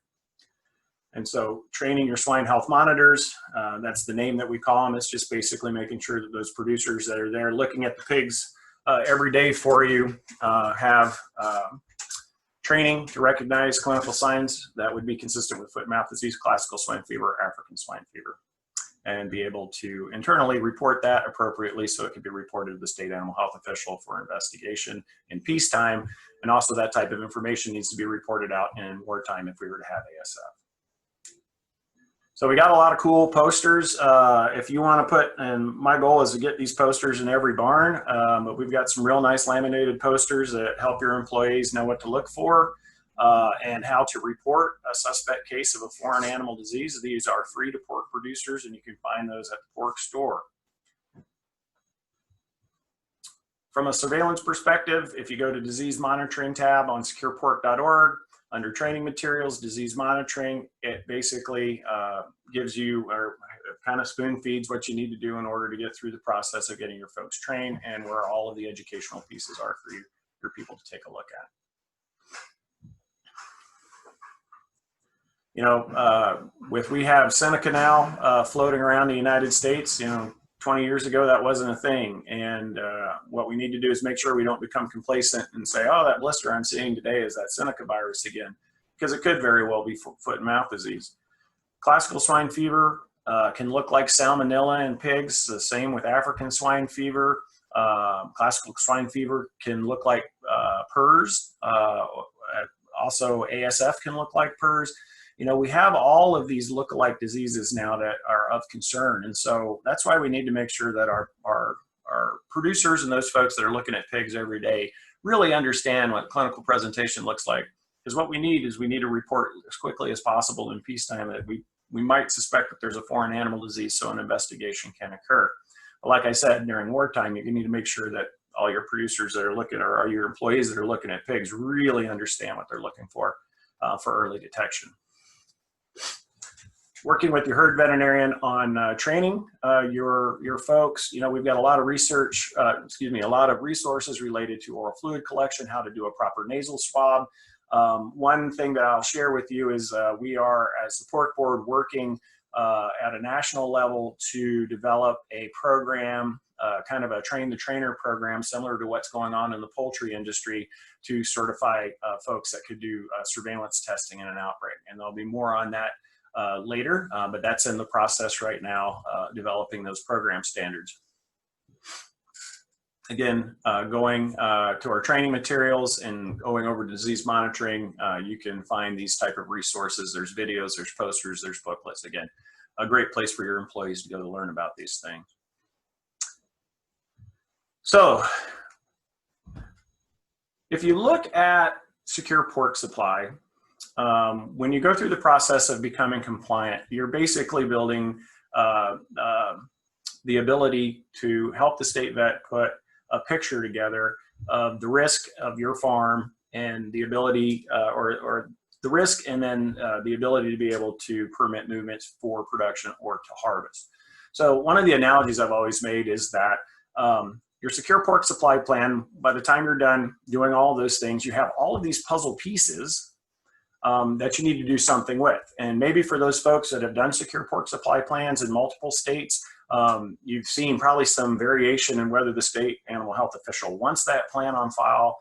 And so training your swine health monitors, that's the name that we call them. It's just basically making sure that those producers that are there looking at the pigs every day for you have training to recognize clinical signs that would be consistent with foot and mouth disease, classical swine fever, African swine fever, and be able to internally report that appropriately so it can be reported to the state animal health official for investigation in peacetime. And also that type of information needs to be reported out in wartime if we were to have ASF. So we got a lot of cool posters. If you want to put, and my goal is to get these posters in every barn, but we've got some real nice laminated posters that help your employees know what to look for and how to report a suspect case of a foreign animal disease. These are free to pork producers, and you can find those at the pork store. From a surveillance perspective, if you go to disease monitoring tab on securepork.org, under training materials, disease monitoring, it basically gives you, or kind of spoon feeds what you need to do in order to get through the process of getting your folks trained, and where all of the educational pieces are for you, your people to take a look at. You know, we have Seneca now floating around the United States. You know, 20 years ago, that wasn't a thing. And what we need to do is make sure we don't become complacent and say, oh, that blister I'm seeing today is that Seneca virus again, because it could very well be foot and mouth disease. Classical swine fever can look like salmonella in pigs, the same with African swine fever. Classical swine fever can look like PRRS. Also, ASF can look like PRRS. You know, we have all of these look-alike diseases now that are of concern. And so that's why we need to make sure that our producers and those folks that are looking at pigs every day really understand what clinical presentation looks like. Because what we need is we need to report as quickly as possible in peacetime that we might suspect that there's a foreign animal disease so an investigation can occur. But like I said, during wartime, you need to make sure that all your producers that are looking, or your employees that are looking at pigs, really understand what they're looking for early detection. Working with your herd veterinarian on training your folks. You know, we've got a lot of research, a lot of resources related to oral fluid collection, how to do a proper nasal swab. One thing that I'll share with you is we are, as the pork board, working at a national level to develop a program, kind of a train the trainer program, similar to what's going on in the poultry industry, to certify folks that could do surveillance testing in an outbreak. And there'll be more on that later, but that's in the process right now, developing those program standards. Again, going to our training materials and going over to disease monitoring, you can find these type of resources. There's videos, there's posters, there's booklets. Again, a great place for your employees to go to learn about these things. So, if you look at secure pork supply, when you go through the process of becoming compliant, you're basically building the ability to help the state vet put a picture together of the risk of your farm and the ability, or the risk, and then the ability to be able to permit movements for production or to harvest. So one of the analogies I've always made is that your secure pork supply plan, by the time you're done doing all of those things, you have all of these puzzle pieces that you need to do something with. And maybe for those folks that have done secure pork supply plans in multiple states, you've seen probably some variation in whether the state animal health official wants that plan on file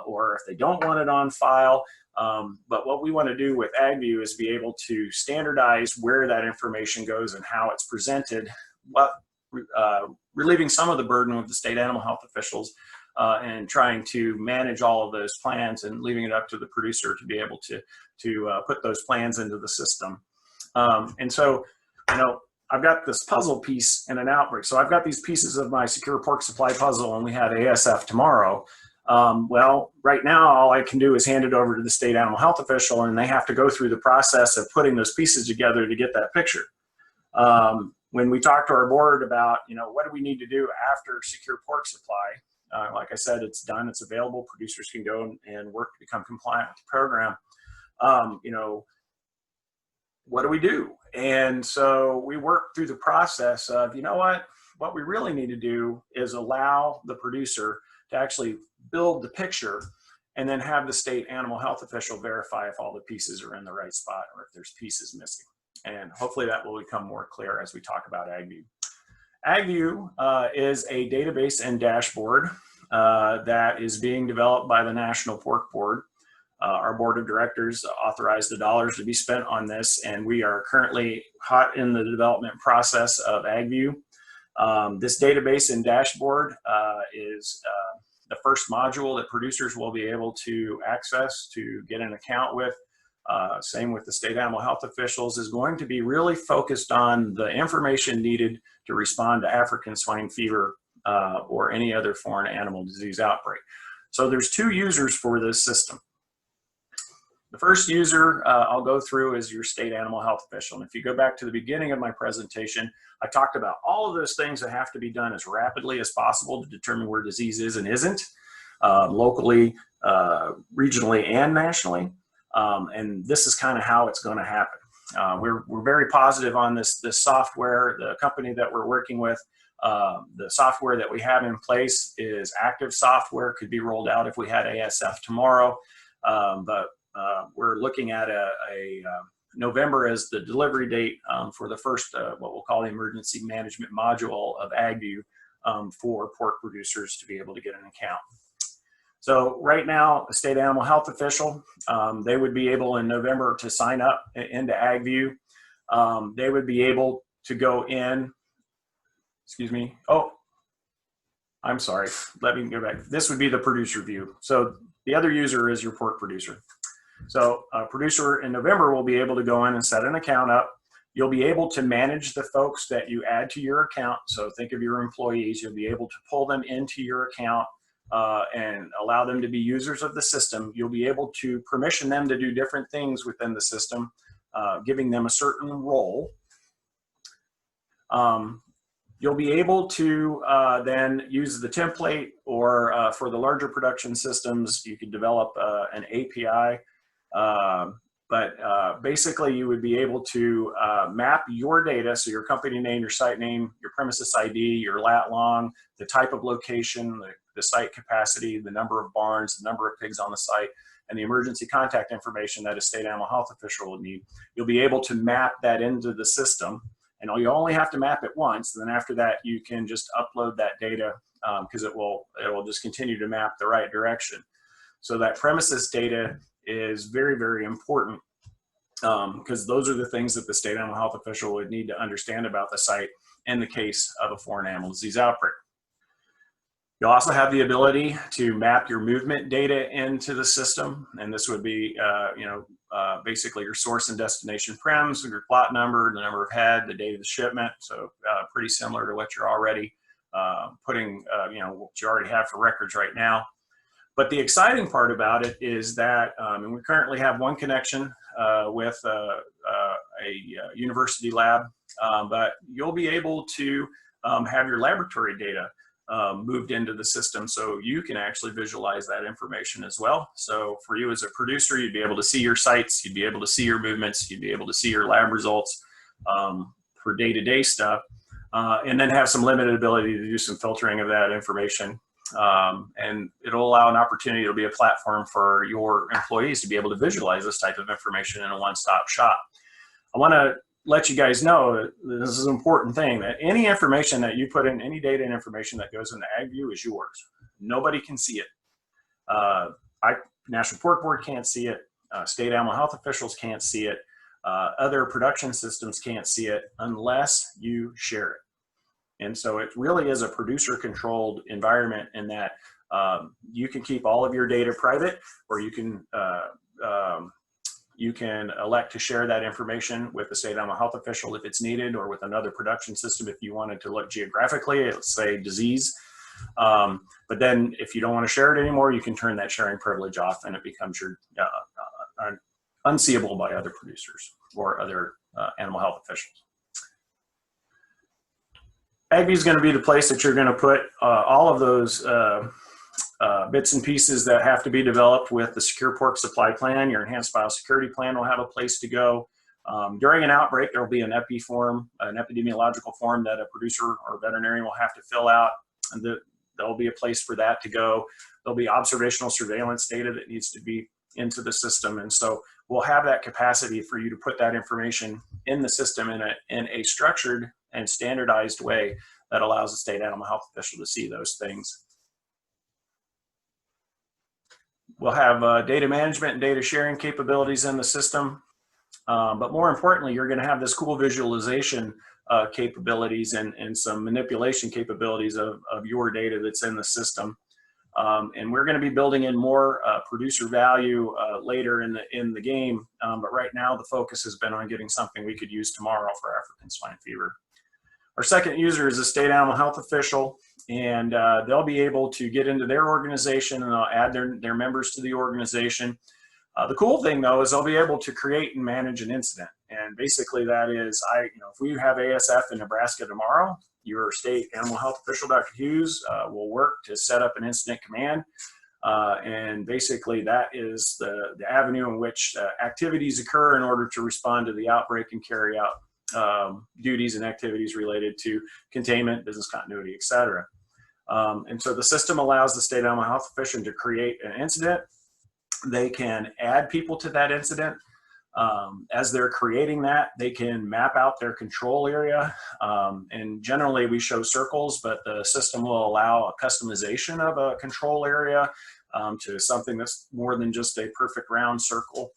or if they don't want it on file. But what we want to do with AgView is be able to standardize where that information goes and how it's presented, relieving some of the burden of the state animal health officials and trying to manage all of those plans and leaving it up to the producer to be able to put those plans into the system. And so, you know, I've got this puzzle piece in an outbreak. So I've got these pieces of my secure pork supply puzzle, and we had ASF tomorrow. Well, right now, all I can do is hand it over to the state animal health official, and they have to go through the process of putting those pieces together to get that picture. When we talk to our board about, you know, what do we need to do after secure pork supply, like I said, it's done, it's available, producers can go and work to become compliant with the program. You know, what do we do? And so we work through the process of, you know what we really need to do is allow the producer to actually build the picture and then have the state animal health official verify if all the pieces are in the right spot or if there's pieces missing. And hopefully that will become more clear as we talk about AgView. AgView is a database and dashboard that is being developed by the National Pork Board. Our board of directors authorized the dollars to be spent on this, and we are currently hot in the development process of AgView. This database and dashboard is the first module that producers will be able to access to get an account with. Same with the state animal health officials, is going to be really focused on the information needed to respond to African swine fever or any other foreign animal disease outbreak. So there's two users for this system. The first user I'll go through is your state animal health official. And if you go back to the beginning of my presentation, I talked about all of those things that have to be done as rapidly as possible to determine where disease is and isn't, locally, regionally, and nationally. And this is kind of how it's going to happen. We're very positive on this software. The company that we're working with, the software that we have in place is active software, could be rolled out if we had ASF tomorrow. But we're looking at a November as the delivery date for the first, what we'll call the emergency management module of AgView for pork producers to be able to get an account. So right now, a state animal health official, they would be able in November to sign up into AgView. They would be able to go in, excuse me, oh, I'm sorry, let me go back. This would be the producer view. So the other user is your pork producer. So a producer in November will be able to go in and set an account up. You'll be able to manage the folks that you add to your account. So think of your employees. You'll be able to pull them into your account and allow them to be users of the system. You'll be able to permission them to do different things within the system, giving them a certain role. You'll be able to then use the template, or for the larger production systems, you could develop an API. But basically, you would be able to map your data, so your company name, your site name, your premises ID, your lat long, the type of location, the site capacity, the number of barns, the number of pigs on the site, and the emergency contact information that a state animal health official would need. You'll be able to map that into the system, and you only have to map it once. And then after that, you can just upload that data because it will just continue to map the right direction. So that premises data is very, very important because those are the things that the state animal health official would need to understand about the site in the case of a foreign animal disease outbreak. You'll also have the ability to map your movement data into the system, and this would be, basically your source and destination prems, your plot number, the number of head, the date of the shipment. So pretty similar to what you're already putting, what you already have for records right now. But the exciting part about it is that, and we currently have one connection with a university lab, but you'll be able to have your laboratory data moved into the system so you can actually visualize that information as well. So for you as a producer, you'd be able to see your sites, you'd be able to see your movements, you'd be able to see your lab results for day-to-day stuff, and then have some limited ability to do some filtering of that information. And it'll allow an opportunity, it'll be a platform for your employees to be able to visualize this type of information in a one-stop shop. I want to let you guys know that this is an important thing, that any information that you put in, any data and information that goes into AgView is yours. Nobody can see it. National Pork Board can't see it. State animal health officials can't see it. Other production systems can't see it unless you share it. And so it really is a producer-controlled environment in that you can keep all of your data private, or you can elect to share that information with the state animal health official if it's needed, or with another production system if you wanted to look geographically, let's say disease. But then if you don't want to share it anymore, you can turn that sharing privilege off, and it becomes your unseeable by other producers or other animal health officials. AgView is going to be the place that you're going to put all of those bits and pieces that have to be developed with the Secure Pork Supply Plan. Your Enhanced Biosecurity Plan will have a place to go. During an outbreak, there will be an EPI form, an epidemiological form that a producer or veterinarian will have to fill out. And there'll be a place for that to go. There'll be observational surveillance data that needs to be into the system. And so we'll have that capacity for you to put that information in the system in a structured and standardized way that allows the state animal health official to see those things. We'll have data management and data sharing capabilities in the system. But more importantly, you're going to have this cool visualization capabilities and some manipulation capabilities of your data that's in the system. And we're going to be building in more producer value later in the game. But right now, the focus has been on getting something we could use tomorrow for African swine fever. Our second user is a state animal health official, and they'll be able to get into their organization, and they'll add their members to the organization. The cool thing, though, is they'll be able to create and manage an incident. And basically that is, if we have ASF in Nebraska tomorrow, your state animal health official, Dr. Hughes, will work to set up an incident command. And basically that is the avenue in which activities occur in order to respond to the outbreak and carry out duties and activities related to containment, business continuity, et cetera. And so the system allows the state animal health official to create an incident. They can add people to that incident. As they're creating that, they can map out their control area. And generally we show circles, but the system will allow a customization of a control area to something that's more than just a perfect round circle.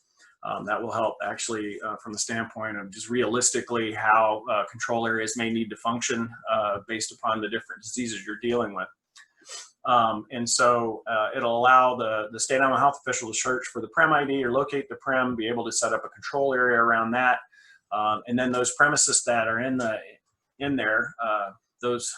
That will help actually from the standpoint of just realistically how control areas may need to function based upon the different diseases you're dealing with. And so it'll allow the state animal health official to search for the prem ID or locate the prem, be able to set up a control area around that. And then those premises that are in there, those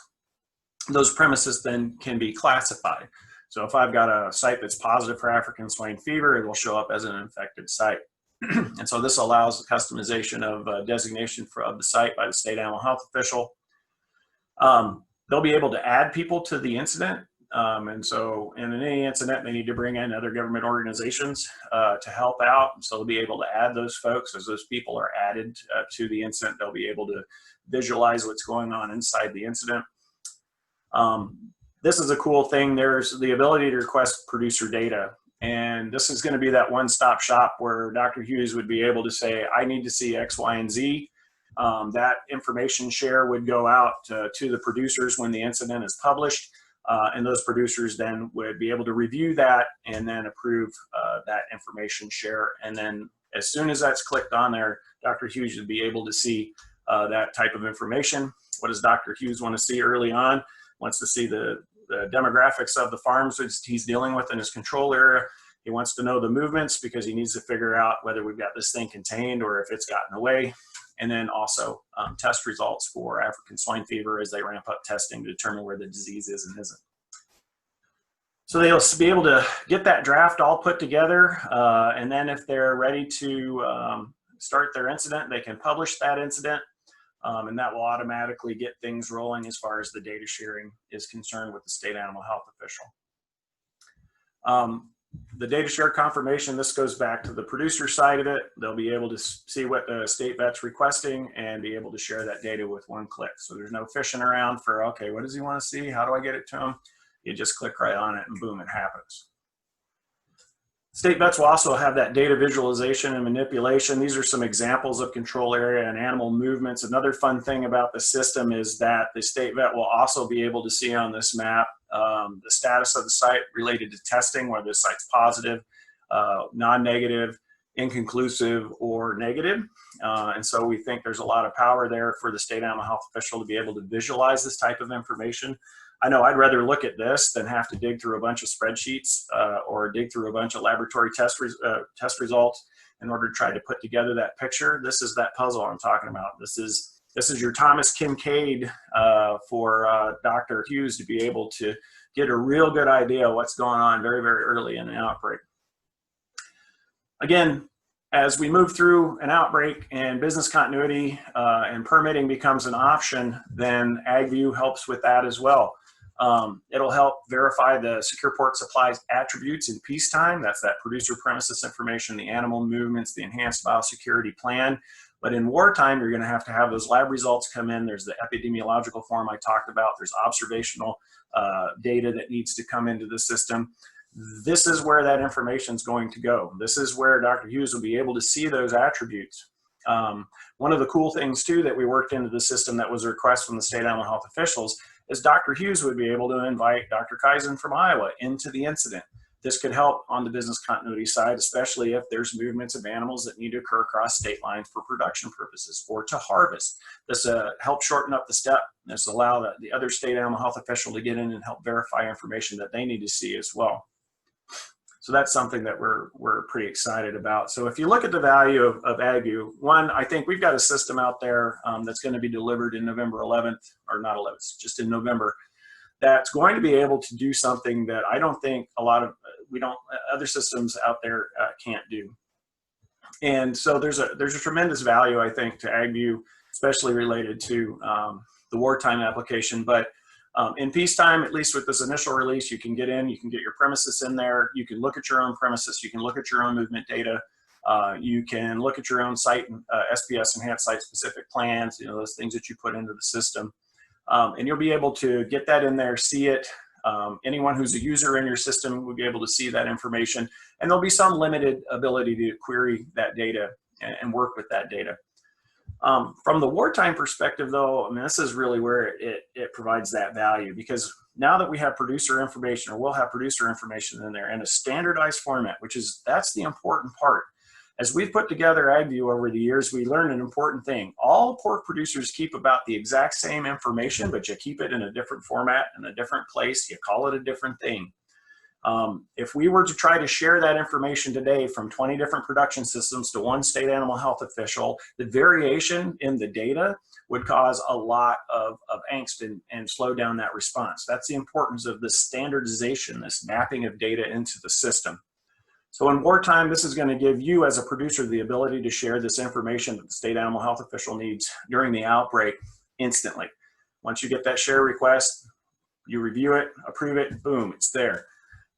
premises then can be classified. So if I've got a site that's positive for African swine fever, it will show up as an infected site. And so this allows the customization of designation of the site by the state animal health official. They'll be able to add people to the incident. And so in any incident, they need to bring in other government organizations to help out. So they'll be able to add those folks. As those people are added to the incident, they'll be able to visualize what's going on inside the incident. This is a cool thing. There's the ability to request producer data. And this is going to be that one-stop shop where Dr. Hughes would be able to say, I need to see X, Y, and Z. That information share would go out to the producers when the incident is published. And those producers then would be able to review that and then approve that information share. And then as soon as that's clicked on there, Dr. Hughes would be able to see that type of information. What does Dr. Hughes want to see early on? Wants to see the demographics of the farms he's dealing with in his control area. He wants to know the movements because he needs to figure out whether we've got this thing contained or if it's gotten away. And then also test results for African swine fever as they ramp up testing to determine where the disease is and isn't. So they'll be able to get that draft all put together. And then if they're ready to start their incident, they can publish that incident. And that will automatically get things rolling as far as the data sharing is concerned with the state animal health official. The data share confirmation, this goes back to the producer side of it. They'll be able to see what the state vet's requesting and be able to share that data with one click. So there's no fishing around for, okay, what does he want to see? How do I get it to him? You just click right on it and boom, it happens. State vets will also have that data visualization and manipulation. These are some examples of control area and animal movements. Another fun thing about the system is that the state vet will also be able to see on this map the status of the site related to testing, whether the site's positive, non-negative, inconclusive, or negative. And so we think there's a lot of power there for the state animal health official to be able to visualize this type of information. I know I'd rather look at this than have to dig through a bunch of spreadsheets or dig through a bunch of laboratory test results in order to try to put together that picture. This is that puzzle I'm talking about. This is your Thomas Kincaid for Dr. Hughes to be able to get a real good idea of what's going on very, very early in an outbreak. Again, as we move through an outbreak and business continuity and permitting becomes an option, then AgView helps with that as well. It'll help verify the secure port supplies attributes in peacetime. That's that producer premises information, the animal movements, the enhanced biosecurity plan. But in wartime, you're going to have those lab results come in. There's the epidemiological form I talked about. There's observational data that needs to come into the system. This is where that information is going to go. This is where Dr. Hughes will be able to see those attributes. One of the cool things too that we worked into the system that was a request from the state animal health officials is Dr. Hughes would be able to invite Dr. Kaizen from Iowa into the incident. This could help on the business continuity side, especially if there's movements of animals that need to occur across state lines for production purposes or to harvest. This helps shorten up the step. This allow the other state animal health official to get in and help verify information that they need to see as well. So that's something that we're pretty excited about. So if you look at the value of AgView, one, I think we've got a system out there that's going to be delivered in November 11th, or not 11th, just in November, that's going to be able to do something that I don't think other systems out there can't do. And so there's a tremendous value, I think, to AgView, especially related to the wartime application. But in peacetime, at least with this initial release, you can get in, you can get your premises in there, you can look at your own premises, you can look at your own movement data, you can look at your own site, SPS enhanced site specific plans, those things that you put into the system. And you'll be able to get that in there, see it. Anyone who's a user in your system will be able to see that information, and there'll be some limited ability to query that data and work with that data. From the wartime perspective, though, I mean, this is really where it provides that value, because now that we have producer information, or we'll have producer information in there in a standardized format, that's the important part. As we've put together AgView over the years, we learned an important thing. All pork producers keep about the exact same information, but you keep it in a different format, in a different place. You call it a different thing. If we were to try to share that information today from 20 different production systems to one state animal health official, the variation in the data would cause a lot of angst and slow down that response. That's the importance of this standardization, this mapping of data into the system. So in wartime, this is going to give you as a producer the ability to share this information that the state animal health official needs during the outbreak instantly. Once you get that share request, you review it, approve it, boom, it's there.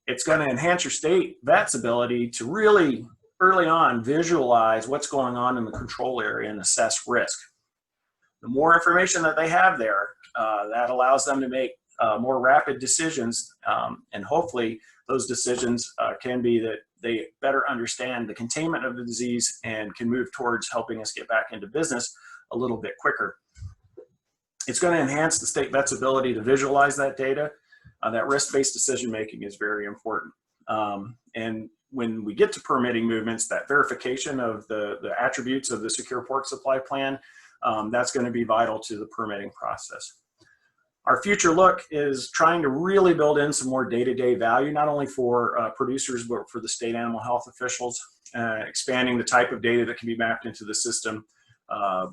It's going to enhance your state vet's ability to really early on visualize what's going on in the control area and assess risk. The more information that they have there, that allows them to make more rapid decisions, and hopefully those decisions can be that they better understand the containment of the disease and can move towards helping us get back into business a little bit quicker. It's going to enhance the state vet's ability to visualize that data. That risk-based decision-making is very important. And when we get to permitting movements, that verification of the attributes of the secure pork supply plan, that's going to be vital to the permitting process. Our future look is trying to really build in some more day-to-day value, not only for producers, but for the state animal health officials, expanding the type of data that can be mapped into the system,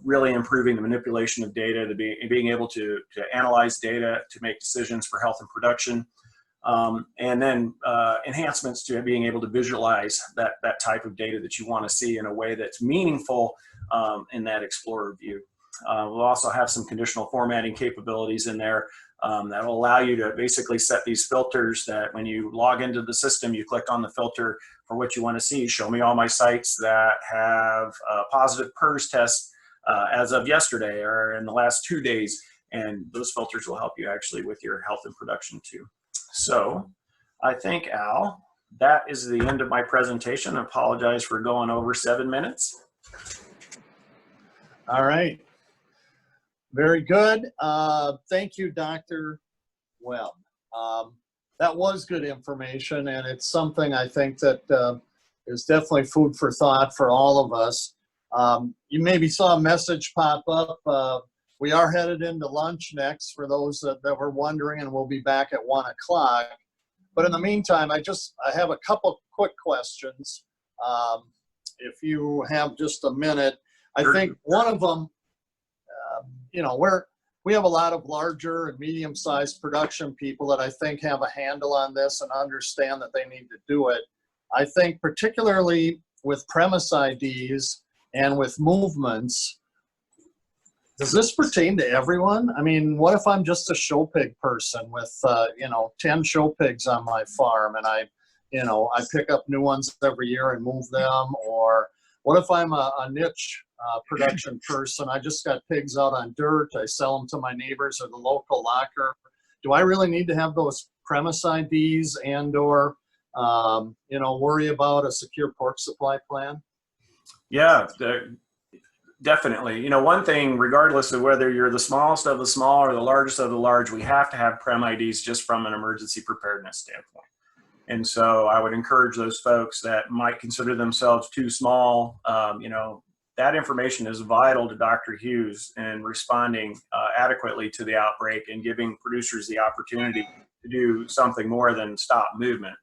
really improving the manipulation of data, to being able to analyze data to make decisions for health and production, and then enhancements to being able to visualize that type of data that you want to see in a way that's meaningful in that Explorer view. We'll also have some conditional formatting capabilities in there that will allow you to basically set these filters that when you log into the system, you click on the filter for what you want to see. Show me all my sites that have positive PRRS tests as of yesterday or in the last 2 days. And those filters will help you actually with your health and production too. So I think, Al, that is the end of my presentation. I apologize for going over 7 minutes. All right. Very good. Thank you, Dr. Webb. That was good information, and it's something I think that is definitely food for thought for all of us. You maybe saw a message pop up. We are headed into lunch next for those that were wondering, and we'll be back at 1 o'clock. But in the meantime, I have a couple quick questions. If you have just a minute, I think one of them, you know, we have a lot of larger and medium-sized production people that I think have a handle on this and understand that they need to do it. I think particularly with premise IDs and with movements, does this pertain to everyone? I mean, what if I'm just a show pig person with, you know, 10 show pigs on my farm and I pick up new ones every year and move them? Or what if I'm a niche production person? I just got pigs out on dirt. I sell them to my neighbors or the local locker. Do I really need to have those premise IDs and or, you know, worry about a secure pork supply plan? Yeah, definitely. You know, one thing, regardless of whether you're the smallest of the small or the largest of the large, we have to have prem IDs just from an emergency preparedness standpoint. And so I would encourage those folks that might consider themselves too small, you know, that information is vital to Dr. Hughes in responding adequately to the outbreak and giving producers the opportunity to do something more than stop movement.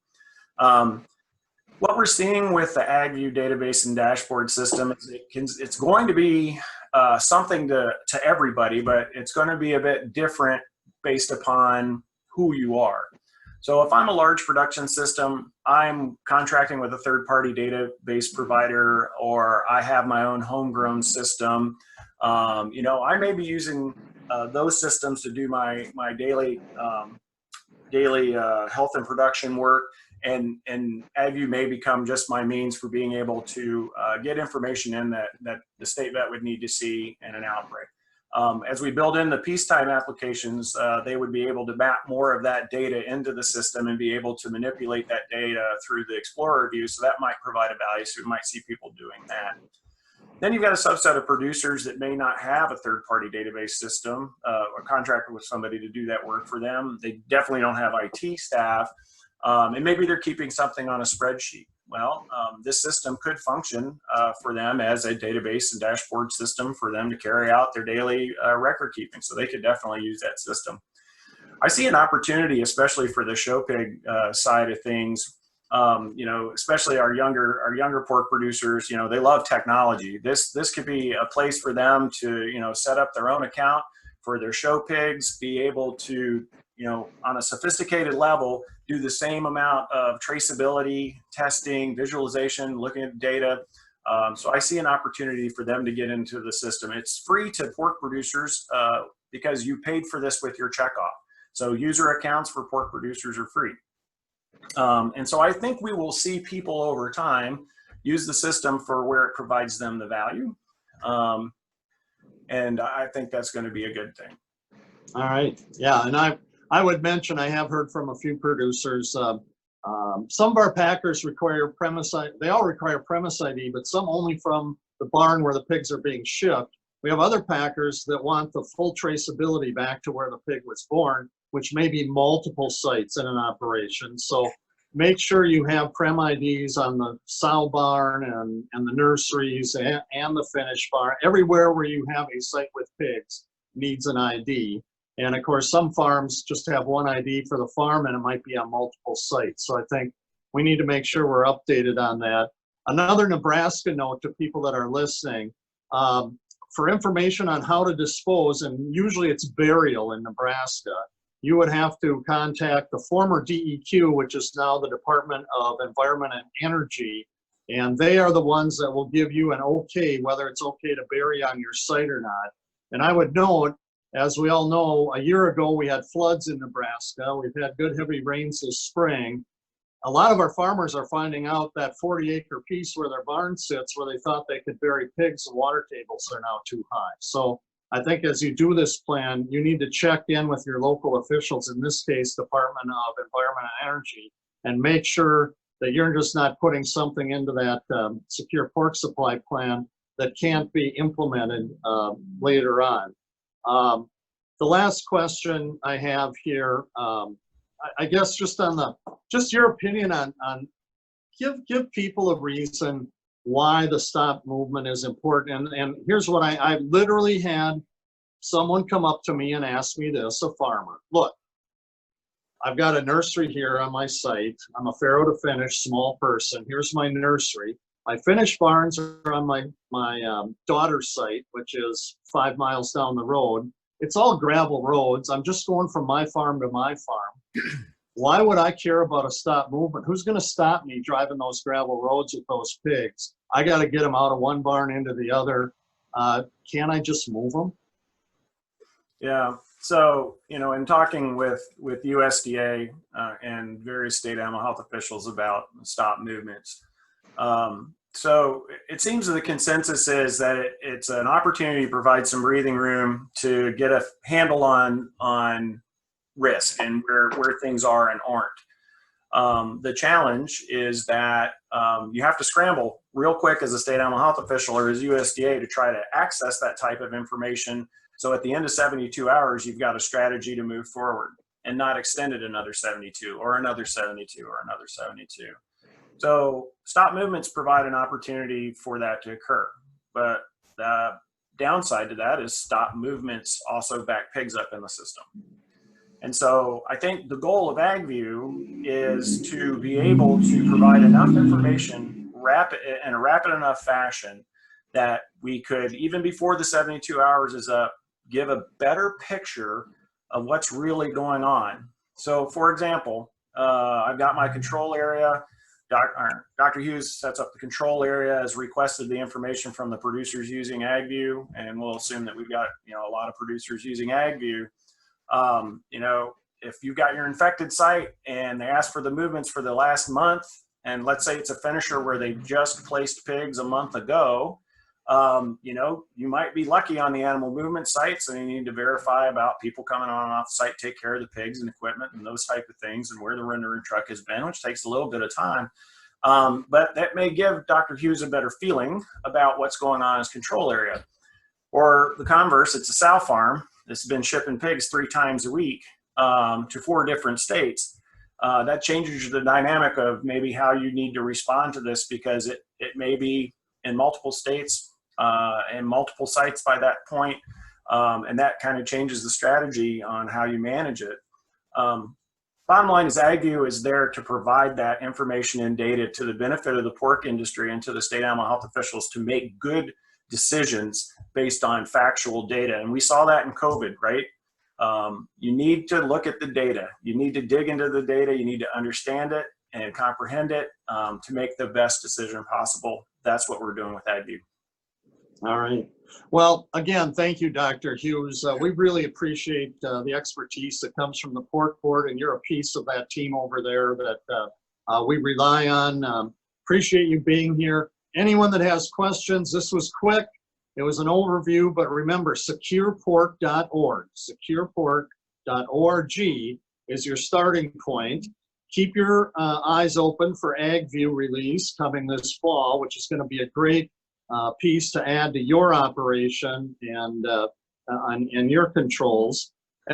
What we're seeing with the AgView database and dashboard system is it's going to be something to everybody, but it's going to be a bit different based upon who you are. So if I'm a large production system, I'm contracting with a third-party database provider, or I have my own homegrown system. You know, I may be using those systems to do my daily health and production work, and AgView may become just my means for being able to get information in that the state vet would need to see in an outbreak. As we build in the peacetime applications, they would be able to map more of that data into the system and be able to manipulate that data through the Explorer view. So that might provide a value. So we might see people doing that. Then you've got a subset of producers that may not have a third-party database system, or contracted with somebody to do that work for them. They definitely don't have IT staff, and maybe they're keeping something on a spreadsheet. Well, this system could function for them as a database and dashboard system for them to carry out their daily record keeping. So they could definitely use that system. I see an opportunity, especially for the show pig side of things. You know, especially our younger pork producers, you know, they love technology. This could be a place for them to, you know, set up their own account for their show pigs, be able to, you know, on a sophisticated level, do the same amount of traceability, testing, visualization, looking at data. So I see an opportunity for them to get into the system. It's free to pork producers because you paid for this with your checkoff. So user accounts for pork producers are free. And so I think we will see people over time use the system for where it provides them the value. And I think that's going to be a good thing. All right. Yeah. And I would mention, I have heard from a few producers, some of our packers require premise ID. They all require premise ID, but some only from the barn where the pigs are being shipped. We have other packers that want the full traceability back to where the pig was born, which may be multiple sites in an operation. So make sure you have prem IDs on the sow barn and the nurseries and the finish barn. Everywhere where you have a site with pigs needs an ID. And of course, some farms just have one ID for the farm and it might be on multiple sites. So I think we need to make sure we're updated on that. Another Nebraska note to people that are listening, for information on how to dispose, and usually it's burial in Nebraska, you would have to contact the former DEQ, which is now the Department of Environment and Energy, and they are the ones that will give you an okay, whether it's okay to bury on your site or not. And I would note, as we all know, a year ago we had floods in Nebraska. We've had good heavy rains this spring. A lot of our farmers are finding out that 40-acre piece where their barn sits, where they thought they could bury pigs, the water tables are now too high. So I think as you do this plan, you need to check in with your local officials, in this case, Department of Environment and Energy, and make sure that you're just not putting something into that secure pork supply plan that can't be implemented later on. The last question I have here, I guess just on just your opinion on give people a reason why the stop movement is important. And here's what I literally had someone come up to me and ask me this, a farmer. Look, I've got a nursery here on my site. I'm a farrow to finish small person. Here's my nursery. My finished barns are on my daughter's site, which is 5 miles down the road. It's all gravel roads. I'm just going from my farm to my farm. Why would I care about a stop movement? Who's going to stop me driving those gravel roads with those pigs? I got to get them out of one barn into the other. Can't I just move them? Yeah. So, you know, in talking with USDA and various state animal health officials about stop movements, so it seems that the consensus is that it's an opportunity to provide some breathing room to get a handle on risk and where things are and aren't. The challenge is that you have to scramble real quick as a state animal health official or as USDA to try to access that type of information. So at the end of 72 hours, you've got a strategy to move forward and not extend it another 72 or another 72 or another 72. So stop movements provide an opportunity for that to occur. But the downside to that is stop movements also back pigs up in the system. And so I think the goal of AgView is to be able to provide enough information in a rapid enough fashion that we could, even before the 72 hours is up, give a better picture of what's really going on. So for example, I've got my control area. Dr. Hughes sets up the control area, has requested the information from the producers using AgView, and we'll assume that we've got, you know, a lot of producers using AgView. You know, if you've got your infected site and they ask for the movements for the last month, and let's say it's a finisher where they just placed pigs a month ago, you know, you might be lucky on the animal movement sites, and you need to verify about people coming on and off the site, take care of the pigs and equipment and those type of things, and where the rendering truck has been, which takes a little bit of time. But that may give Dr. Hughes a better feeling about what's going on in his control area. Or the converse, it's a sow farm that's been shipping pigs 3 times a week to 4 different states. That changes the dynamic of maybe how you need to respond to this, because it may be in multiple states and multiple sites by that point, and that kind of changes the strategy on how you manage it. Bottom line is AgView is there to provide that information and data to the benefit of the pork industry and to the state animal health officials to make good decisions based on factual data. And we saw that in COVID, right? You need to look at the data. You need to dig into the data. You need to understand it and comprehend it to make the best decision possible. That's what we're doing with AgView. All right. Well, again, thank you, Dr. Hughes. We really appreciate the expertise that comes from the Pork Board, and you're a piece of that team over there that we rely on. Appreciate you being here. Anyone that has questions, this was quick. It was an overview, but remember, securepork.org. Securepork.org is your starting point. Keep your eyes open for AgView release coming this fall, which is going to be a great piece to add to your operation and your controls.